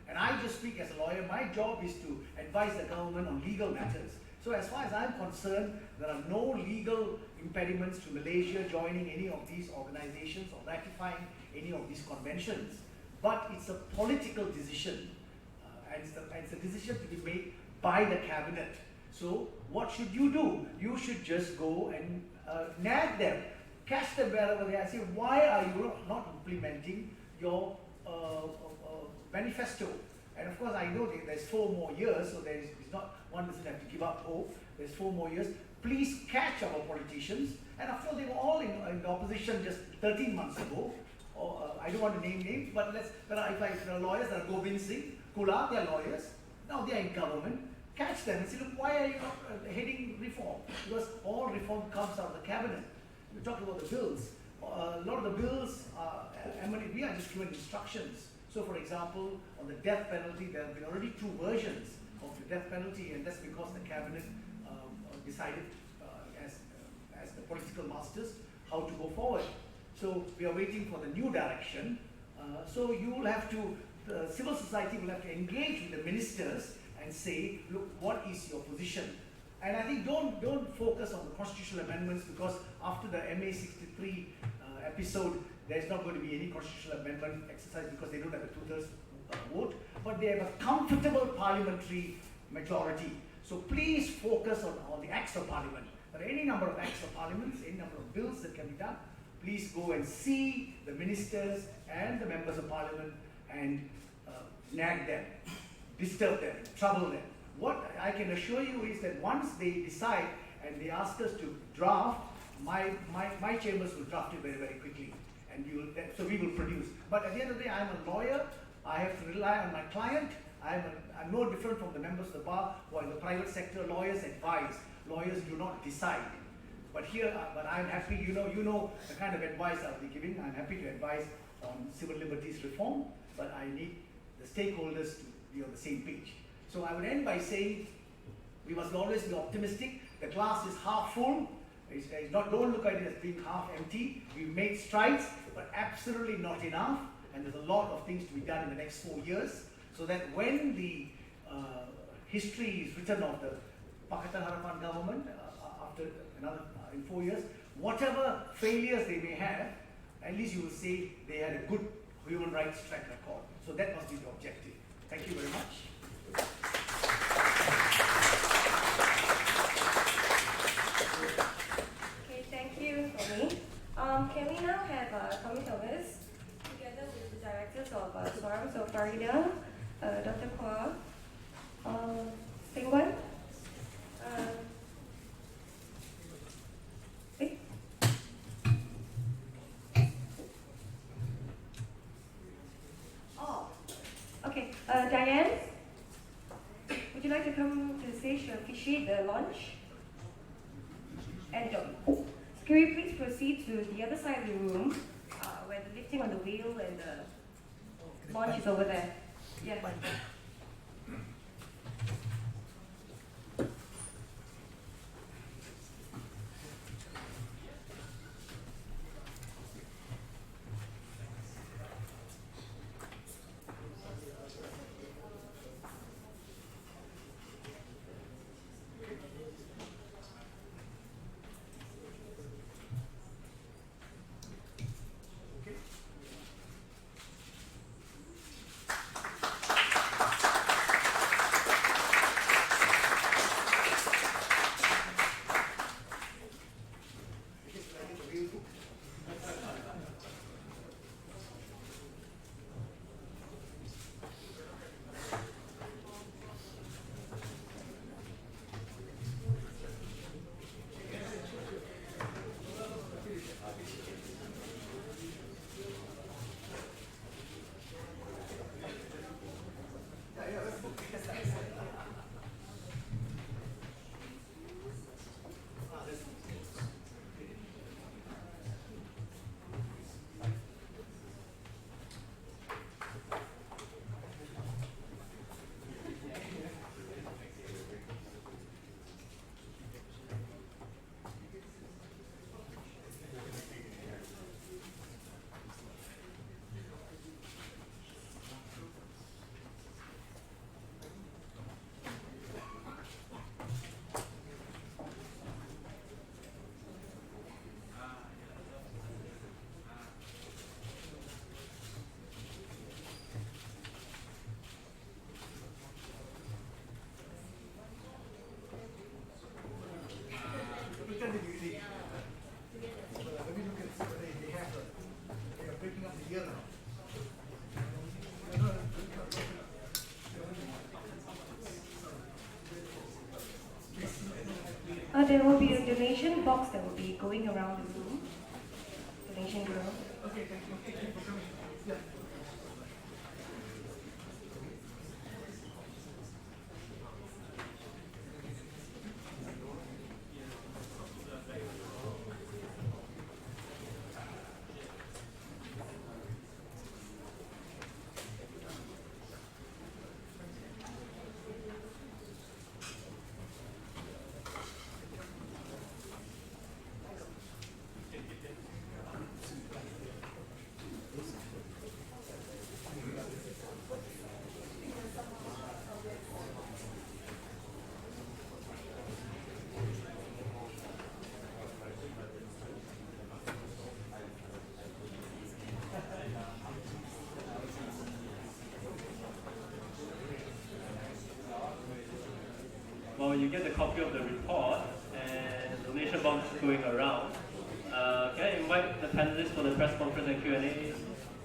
And I just speak as a lawyer. My job is to advise the government on legal matters. So as far as I'm concerned, there are no legal impediments to Malaysia joining any of these organizations or ratifying any of these conventions. But it's a political decision, and it's a decision to be made by the cabinet. So what should you do? You should just go and nag them, catch them wherever they are, say, why are you not implementing your manifesto? And of course, I know there's 4 more years, so one doesn't have to give up hope. There's 4 more years. Please catch our politicians. And of course, they were all in the opposition just 13 months ago. I don't want to name names, but there are lawyers that are Govind Singh, Kula, they are lawyers. Now they are in government. catch them and say, look, why are you not heading reform? Because all reform comes out of the cabinet. We talked about the bills. A lot of the bills we are just given instructions. So, for example, on the death penalty, there have been already 2 versions of the death penalty, and that's because the cabinet decided as the political masters how to go forward. So we are waiting for the new direction. So you will have to, civil society will have to engage with the ministers and say, look, what is your position? And I think don't focus on the constitutional amendments, because after the MA 63 episode, there's not going to be any constitutional amendment exercise because they don't have a 2/3 vote, but they have a comfortable parliamentary majority. So please focus on the acts of parliament. There are any number of acts of parliament, any number of bills that can be done. Please go and see the ministers and the members of parliament and nag them, disturb them, trouble them. What I can assure you is that once they decide and they ask us to draft, my chambers will draft it very, very quickly. And so we will produce. But at the end of the day, I'm a lawyer. I have to rely on my client. I'm no different from the members of the bar who are in the private sector. Lawyers advise. Lawyers do not decide. But here, I'm happy, you know the kind of advice I'll be giving. I'm happy to advise on civil liberties reform, but I need the stakeholders to be on the same page. So I would end by saying we must always be optimistic. The glass is half full. Don't look at it as being half empty. We've made strides, but absolutely not enough. And there's a lot of things to be done in the next 4 years, so that when the history is written of the Pakatan Harapan government after in 4 years, whatever failures they may have, at least you will say they had a good human rights track record. So that must be the objective. Thank you very much. Okay, thank you, Tommy. Can we now have Tommy Thomas together with the directors of SUARAM, so Farida, Dr. Kua, Sengwan, okay, Diane, would you like to come to the stage to officiate the launch? And can we please proceed to the other side of the room, where the lifting on the wheel and the launch is over there. Yeah. There will be a donation box that will be going around the room. Donation girl. Okay, thank you. Thank you for coming. Yeah. you get a copy of the report and donation box going around. Can I invite the panelists for the press conference and Q&A?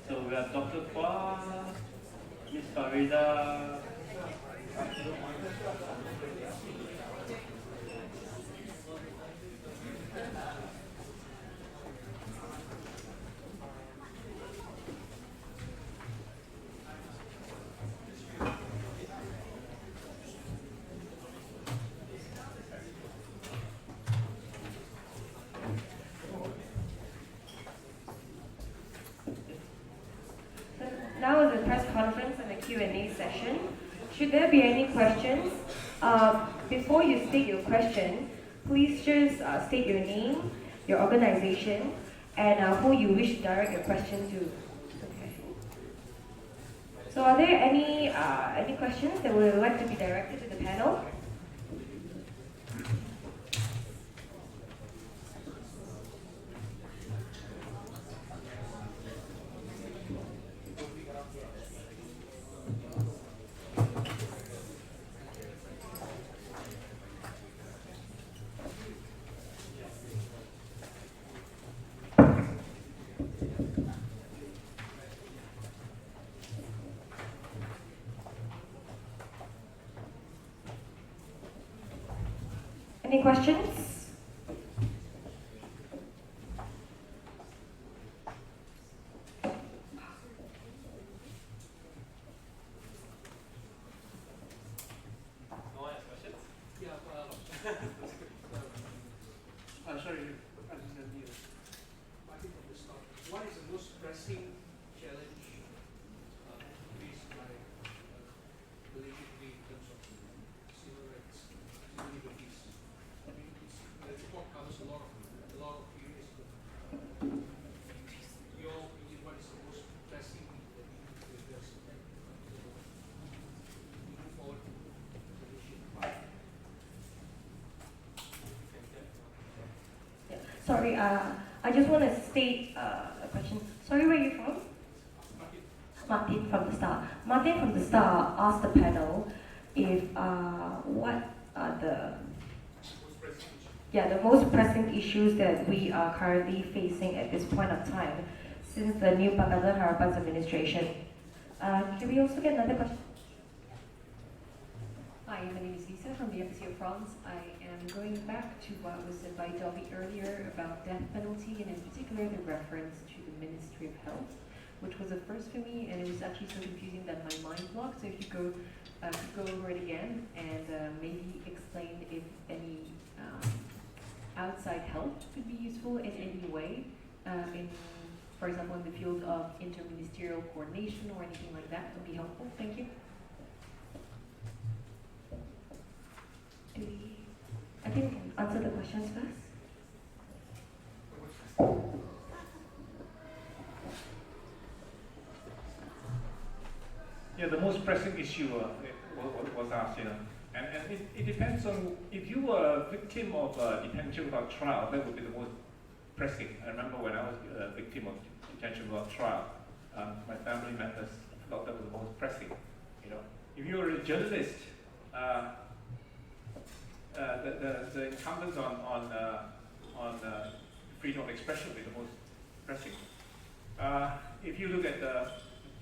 So we have Dr. Kua, Ms. Farida. Now is the press conference and the Q&A session. Should there be any questions, before you state your question, please just state your name, your organization, and who you wish to direct your question to. Okay. So are there any questions that would like to be directed to the panel? Any questions? No one has questions? Yeah, sorry, I didn't hear. I think from the start, what is the most pressing challenge faced by Malaysia today in terms of civil rights, civil liberties? I mean, the report covers a lot of areas, but your opinion, what is the most pressing that we need to address? We move forward to Malaysia. Sorry, I just want to state a question. Sorry, where are you from? Martin from the Star. Martin from the Star asked the panel if what are the most pressing issues that we are currently facing at this point of time since the new Pakatan Harapan's administration. Can we also get another question? Hi, my name is Lisa from the Embassy of France. I am going back to what was said by Dobby earlier about death penalty, and in particular the reference to the Ministry of Health, which was a first for me, and it was actually so confusing that my mind blocked. So if you go over it again and maybe explain if any outside help could be useful in any way, for example, in the field of interministerial coordination or anything like that, would be helpful. Thank you. I think we can answer the questions first. Yeah, the most pressing issue was asked, and it depends on if you were a victim of detention without trial, that would be the most pressing. I remember when I was a victim of detention without trial, my family members felt that was the most pressing. If you were a journalist, the incumbents on freedom of expression will be the most pressing. If you look at the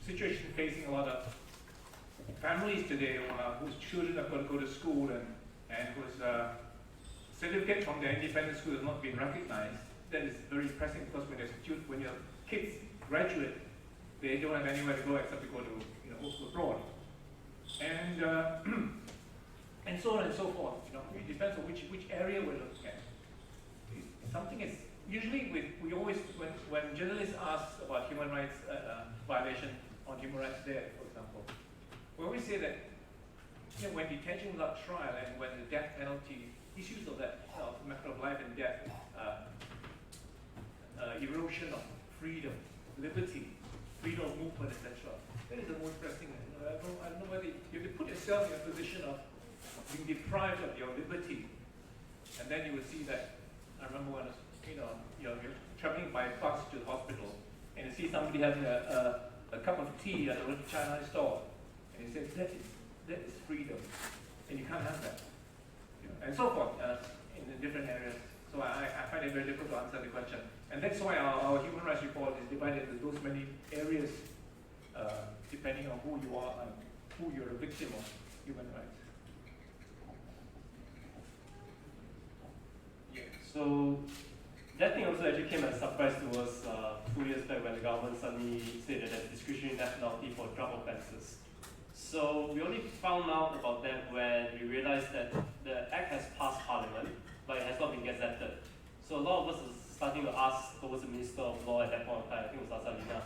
situation facing a lot of families today whose children have got to go to school and whose certificate from their independent school has not been recognized, that is very pressing because when your kids graduate, they don't have anywhere to go except to go to also abroad. And so on and so forth. It depends on which area we're looking at. Something is usually we always when journalists ask about human rights violation on Human Rights Day, for example, we always say that when detention without trial and when the death penalty issues of that matter of life and death, erosion of freedom, liberty, freedom of movement, etc. That is the most pressing. I don't know whether you could put yourself in a position of being deprived of your liberty, and then you would see that. I remember when you're traveling by bus to the hospital, and you see somebody having a cup of tea at a little Chinese store, and you say that is freedom, and you can't have that. and so forth in different areas. So I find it very difficult to answer the question. And that's why our human rights report is divided into those many areas depending on who you are and who you're a victim of human rights. Yeah, so that thing also actually came as a surprise to us 2 years back when the government suddenly said that there's discretionary death penalty for drug offences. So we only found out about that when we realized that the act has passed parliament, but it has not been gazetted. So a lot of us are starting to ask towards the Minister of Law at that point of time, I think it was Asal,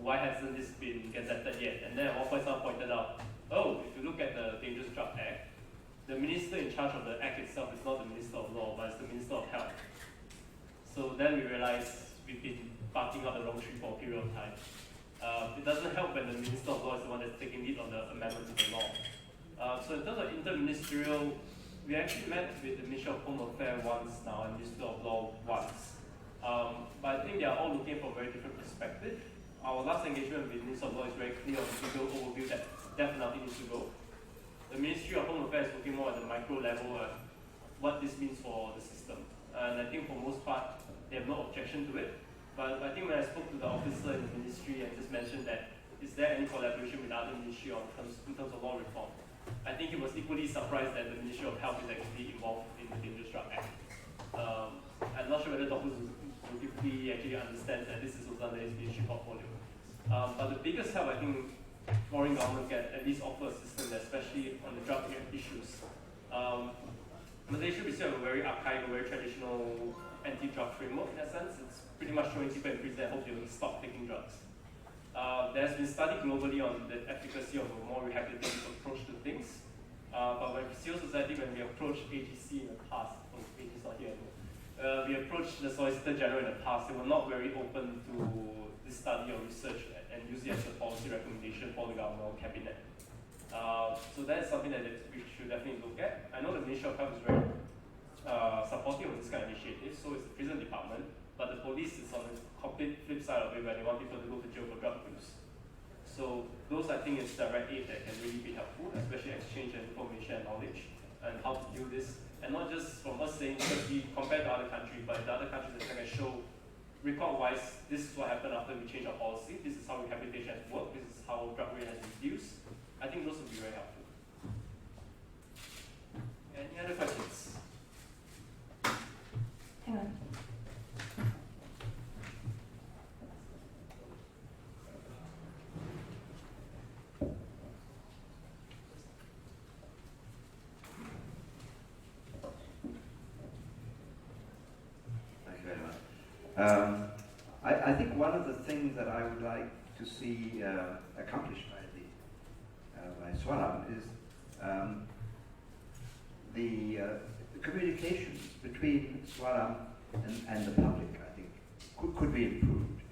why hasn't this been gazetted yet? And then at one point someone pointed out, oh, if you look at the Dangerous Drug Act, the minister in charge of the act itself is not the Minister of Law, but it's the Minister of Health. So then we realized we've been barking up the wrong tree for a period of time. It doesn't help when the Minister of Law is the one that's taking lead on the amendment to the law. So in terms of interministerial, we actually met with the Ministry of Home Affairs once now and Minister of Law once. But I think they are all looking from a very different perspective. Our last engagement with the Minister of Law is very clear on the legal overview that death penalty needs to go. The Ministry of Home Affairs is looking more at the micro level at what this means for the system. And I think for most part, they have no objection to it. But I think when I spoke to the officer in the ministry and just mentioned that, is there any collaboration with other ministry in terms of law reform? I think he was equally surprised that the Ministry of Health is actually involved in the Dangerous Drug Act. I'm not sure whether Dr. Zulkifli actually understands that this is also under his ministry portfolio. But the biggest help I think foreign government can at least offer assistance, especially on the drug issues. Malaysia, we still have a very archaic, very traditional anti-drug framework in a sense. It's pretty much throwing people in prison and hope they will stop taking drugs. There's been studied globally on the efficacy of a more rehabilitative approach to things. But when civil society, when we approached AGC in the past, AGC is not here anymore, we approached the Solicitor General in the past, they were not very open to this study or research and use it as a policy recommendation for the government or cabinet. So that's something that we should definitely look at. I know the Ministry of Health is very supportive of this kind of initiative, so is the prison department, but the police is on the complete flip side of it where they want people to go to jail for drug use. So those I think is direct aid that can really be helpful, especially exchange of information and knowledge and how to do this. And not just from us saying because we compare to other countries, but the other countries that can show record-wise, this is what happened after we changed our policy, this is how rehabilitation has worked, this is how drug rate has reduced. I think those would be very helpful. Any other questions? Hang on. Thank you very much. I think one of the things that I would like to see accomplished by SUARAM is the communications between SUARAM and the public, I think, could be improved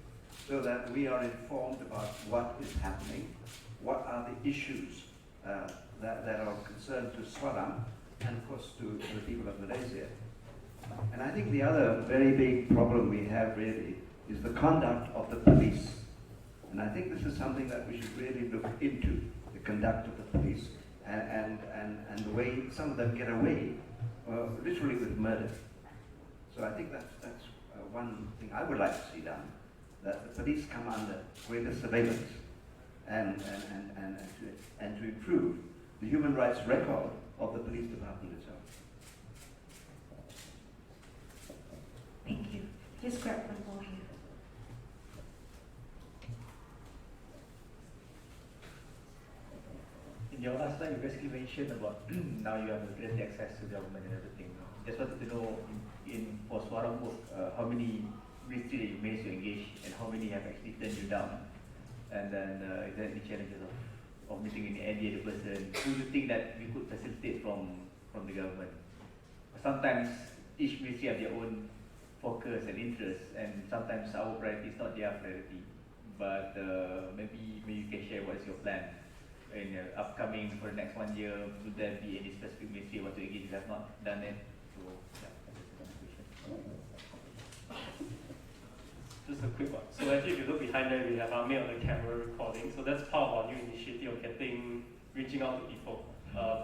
so that we are informed about what is happening, what are the issues that are concerned to SUARAM and of course to the people of Malaysia. And I think the other very big problem we have really is the conduct of the police. And I think this is something that we should really look into, the conduct of the police and the way some of them get away, literally with murder. So I think that's one thing I would like to see done, that the police come under greater surveillance and to improve the human rights record of the police department itself. Thank you. Just grab one more here. In your last slide, you basically mentioned about now you have greater access to government and everything. Just wanted to know for SUARAM work, how many ministries you managed to engage and how many have actually turned you down? And then is there any challenges of meeting any other person? Who do you think that we could facilitate from the government? Sometimes each ministry have their own focus and interest, and sometimes our priority is not their priority. But maybe you can share what is your plan in upcoming for the next 1 year. Would there be any specific ministry you want to engage if you have not done it? So yeah, that's the question. Just a quick one. So actually, if you look behind there, we have Army on the camera recording. So that's part of our new initiative of reaching out to people.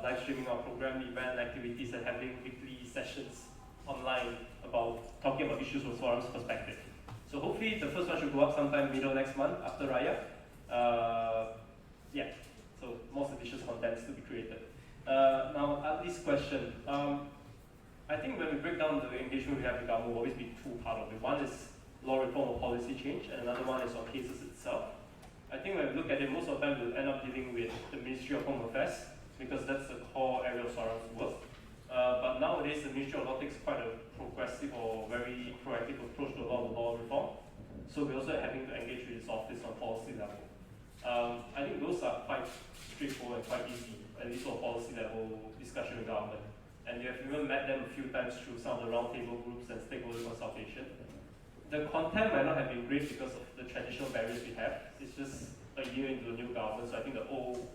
live streaming our program, event activities, and having weekly sessions online about talking about issues from SUARAM's perspective. So hopefully the first one should go up sometime middle next month after Raya. Yeah, so more seditious content to be created. Now, Adli's question. I think when we break down the engagement we have with government, will always be two parts of it. One is law reform or policy change, and another one is on cases itself. I think when we look at it, most of the time we'll end up dealing with the Ministry of Home Affairs, because that's the core area of SUARAM's work. But nowadays, the Ministry of Law takes quite a progressive or very proactive approach to a lot of law reform. So we're also having to engage with its office on policy level. I think those are quite straightforward and quite easy, at least for policy level discussion with government. And we have even met them a few times through some of the roundtable groups and stakeholder consultation. The content might not have been great because of the traditional barriers we have. It's just a year into the new government, so I think the old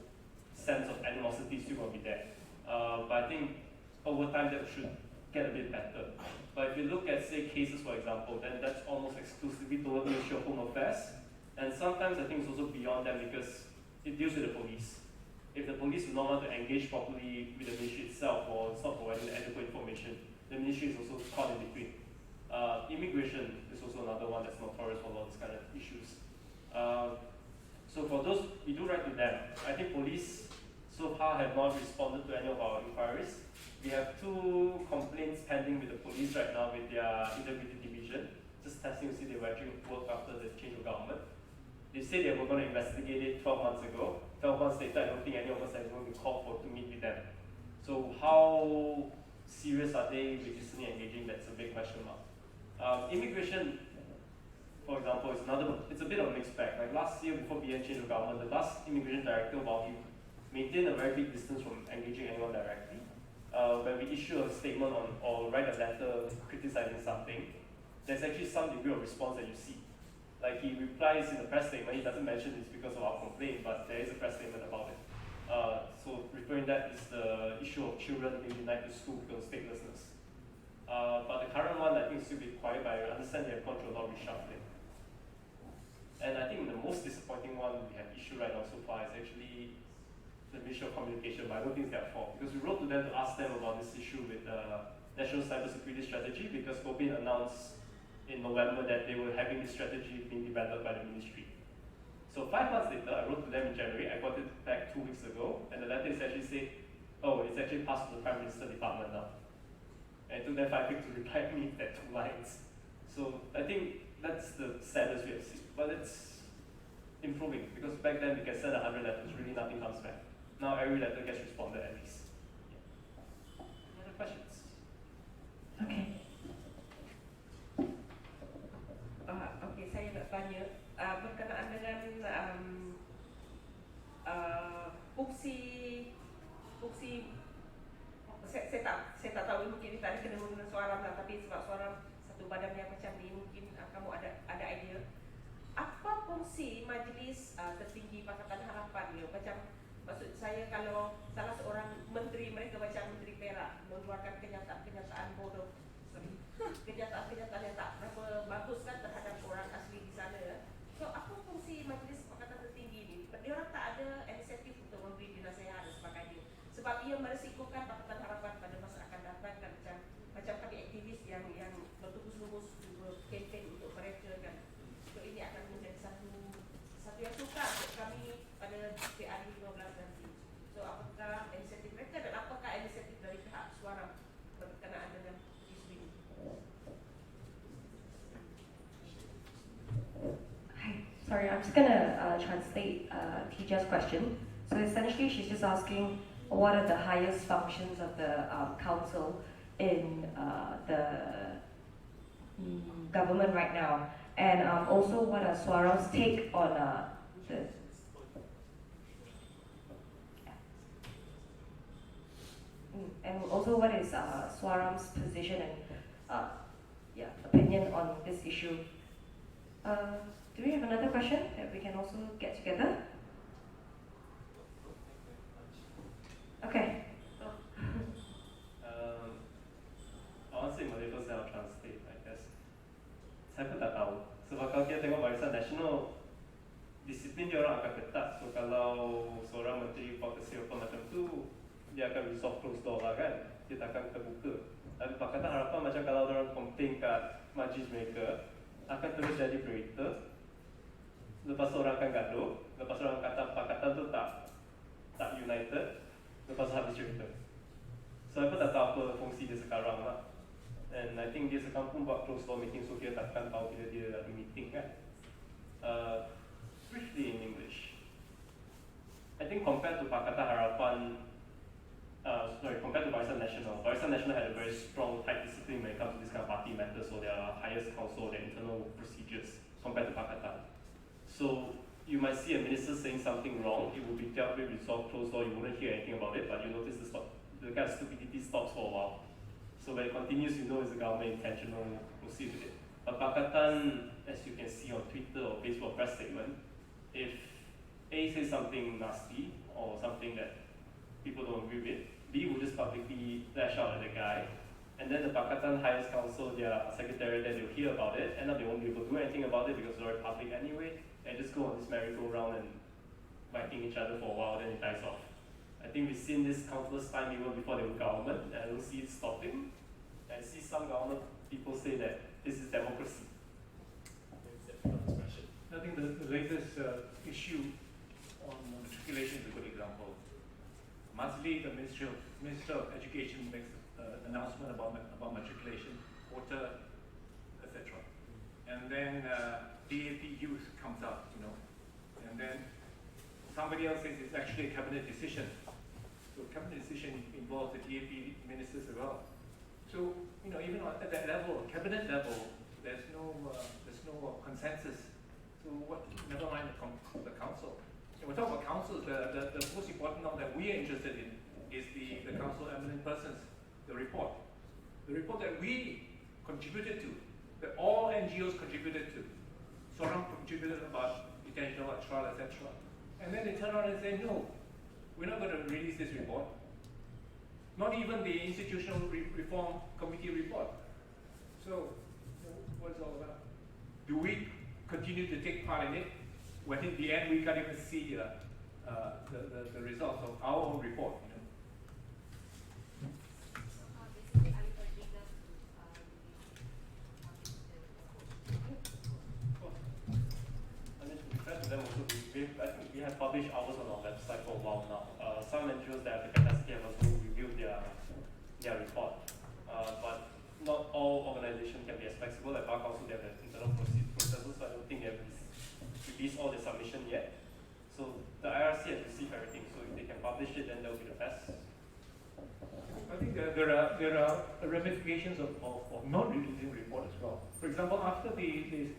sense of animosity is still going to be there. But I think over time that should get a bit better. But if you look at, say, cases, for example, then that's almost exclusively toward the Ministry of Home Affairs. And sometimes I think it's also beyond that because it deals with the police. If the police do not want to engage properly with the ministry itself or it's not providing adequate information, the ministry is also caught in between. Immigration is also another one that's notorious for a lot of these kind of issues. So for those, we do write to them. I think police so far have not responded to any of our inquiries. We have 2 complaints pending with the police right now with their integrity division, just testing to see they were actually work after the change of government. They said they were going to investigate it 12 months ago. 12 months later, I don't think any of us are going to be called for to meet with them. So how serious are they with listening and engaging? That's a big question mark. Immigration, for example, it's a bit of a mixed bag. Like last year, before BN changed of government, the last immigration director, while he maintained a very big distance from engaging anyone directly, when we issue a statement or write a letter criticizing something, there's actually some degree of response that you see. Like he replies in the press statement, he doesn't mention it's because of our complaint, but there is a press statement about it. So referring that is the issue of children being denied to school because of statelessness. But the current one, I think, is still a bit quiet, but I understand they have gone through a lot of reshuffling. And I think the most disappointing one we have issued right now so far is actually the Ministry of Communication, but I don't think it's their fault, because we wrote to them to ask them about this issue with the National Cybersecurity Strategy, because Chopil announced in November that they were having this strategy being developed by the ministry. So 5 months later, I wrote to them in January, I got it back 2 weeks ago, and the letter is actually saying, oh, it's actually passed to the Prime Minister Department now. And it took them 5 weeks to reply me that 2 lines. So I think that's the saddest we have seen. But it's improving, because back then we can send 100 letters, really nothing comes back. Now every letter gets responded at least. Yeah. Any other questions? Okay. Okey, saya nak tanya berkenaan dengan fungsi saya tak tahu, mungkin ini tak ada kena dengan SUARAM lah, tapi sebab SUARAM satu badan yang macam ni, mungkin kamu ada idea apa fungsi Majlis Tertinggi Pakatan Harapan ni. Macam maksud saya, kalau salah seorang menteri mereka macam Menteri Perak mengeluarkan kenyataan bodoh, kenyataan yang tak berapa bagus kan terhadap orang asli di sana. So apa fungsi Majlis Pakatan Tertinggi ni? Dia orang tak ada inisiatif untuk memberi nasihat dan sebagainya, sebab ia merisikokan Pakatan Harapan pada masa akan datang kan, macam kami aktivis yang bertukus-lumus kempen untuk mereka kan. So ini akan menjadi satu yang sukar untuk kami pada PAD 15 nanti. So apakah inisiatif mereka dan apakah inisiatif dari pihak SUARAM berkenaan dengan isu ini? Hi, sorry, I'm just gonna translate Tijah's question. So essentially, she's just asking what are the highest functions of the council in the government right now, and also what are SUARAM's take on the and also what is SUARAM's position and opinion on this issue. Do we have another question that we can also get together? Okay. I want to say Malay first, then I'll translate, I guess. Saya pun tak tahu. Sebab kalau kita tengok Barisan Nasional, disiplin dia orang akan ketat. So kalau seorang menteri fokus apa macam tu, dia akan resolve closed door lah kan, dia takkan terbuka. Tapi Pakatan Harapan macam kalau orang komplain kat majlis mereka, akan terus jadi berita. Lepas tu orang akan gaduh, lepas tu orang kata Pakatan tu tak united, lepas tu habis cerita. So aku tak tahu apa fungsi dia sekarang lah. And I think dia sekampung buat closed door meeting, so dia takkan tahu bila dia ada meeting kan. Briefly in English, I think compared to Pakatan Harapan, compared to Barisan Nasional had a very strong, tight discipline when it comes to this kind of party matters, so their highest council, their internal procedures, compared to Pakatan. So you might see a minister saying something wrong, it will be dealt with, resolved, closed door, you wouldn't hear anything about it, but you notice the kind of stupidity stops for a while. So when it continues, you know it's the government intentional proceed with it. But Pakatan, as you can see on Twitter or Facebook press statement, if A says something nasty or something that people don't agree with, B will just publicly lash out at the guy, and then the Pakatan highest council, their secretary, then they'll hear about it, end up they won't be able to do anything about it because it's already public anyway, and just go on this merry-go-round and biting each other for a while, then it dies off. I think we've seen this countless time even before they were government, and I don't see it stopping. I see some government people say that this is democracy. I think the latest issue on matriculation is a good example. Monthly, the Minister of Education makes an announcement about matriculation, quota, etc. And then DAP youth comes up, and then somebody else says it's actually a cabinet decision. So cabinet decision involves the DAP ministers as well. So even at that level, cabinet level, there's no consensus. So never mind the council. When we talk about councils, the most important one that we are interested in is the council eminent persons, the report. The report that we contributed to, that all NGOs contributed to. SUARAM contributed about detention, trial, etc. And then they turn around and say, no, we're not going to release this report. Not even the Institutional Reform Committee report. So, what's it all about? Do we continue to take part in it when in the end we can't even see the results of our own report? Them also, I think we have published ours on our website for a while now. Some NGOs that have the capacity have also reviewed their report, but not all organizations can be as flexible. Like Bar Council, they have internal processes, so I don't think they have released all the submission yet. So the IRC has received everything, so if they can publish it, then that will be the best. I think there are ramifications of not releasing report as well. For example, after the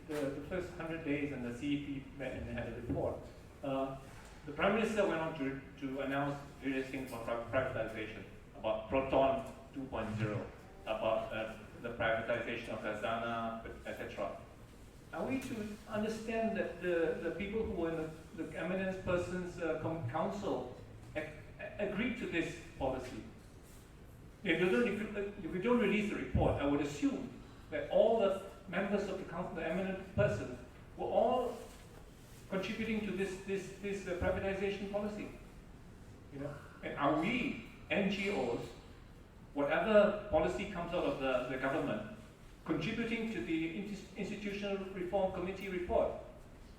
first 100 days and the CEP met and had a report, the Prime Minister went on to announce various things about privatization, about Proton 2.0, about the privatization of Khazanah, etc. Are we to understand that the people who were in the eminent persons council agreed to this policy? If we don't release the report, I would assume that all the members of the council, the eminent person, were all contributing to this privatization policy. And are we NGOs, whatever policy comes out of the government, contributing to the Institutional Reform Committee report,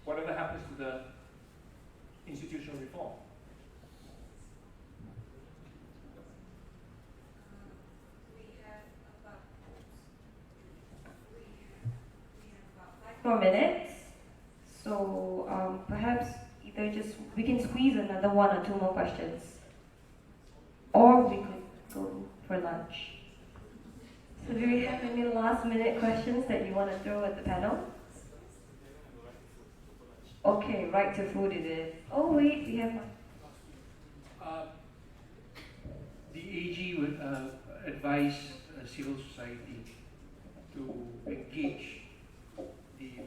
whatever happens to the institutional reform? More minutes, so perhaps either we can squeeze another 1 or 2 more questions, or we could go for lunch. So do we have any last minute questions that you want to throw at the panel? Okay, right to food it is. Oh wait, we have The AG would advise civil society to engage the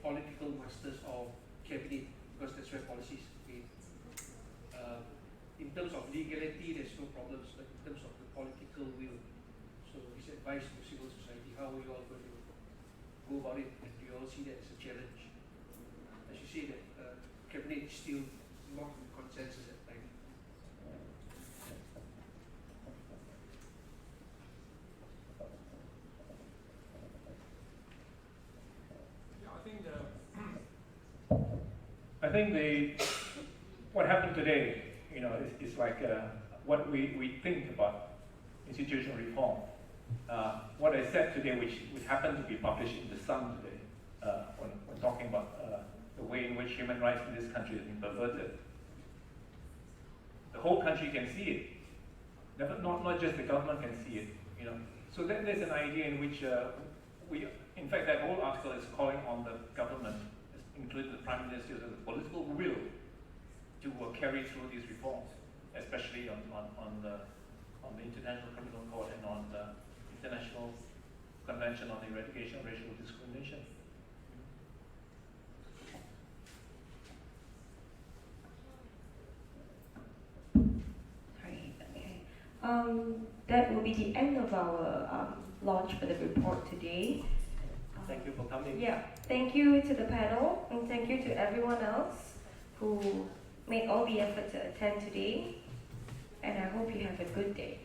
political masters of cabinet, because that's where policies made. In terms of legality, there's no problems, but in terms of the political will, so his advice to civil society, how are you all going to go about it, and do you all see that as a challenge? As you say that cabinet is still not in consensus at the time. think what happened today, is like what we think about institutional reform. What I said today, which happened to be published in the Sun today, when talking about the way in which human rights in this country has been perverted. The whole country can see it. Not just the government can see it. So there's an idea in which in fact, that whole article is calling on the government, including the Prime Minister, the political will to carry through these reforms, especially on the International Criminal Court and on the International Convention on the Eradication of Racial Discrimination. That will be the end of our launch for the report today. Thank you for coming. Yeah, thank you to the panel, and thank you to everyone else who made all the effort to attend today. And I hope you have a good day.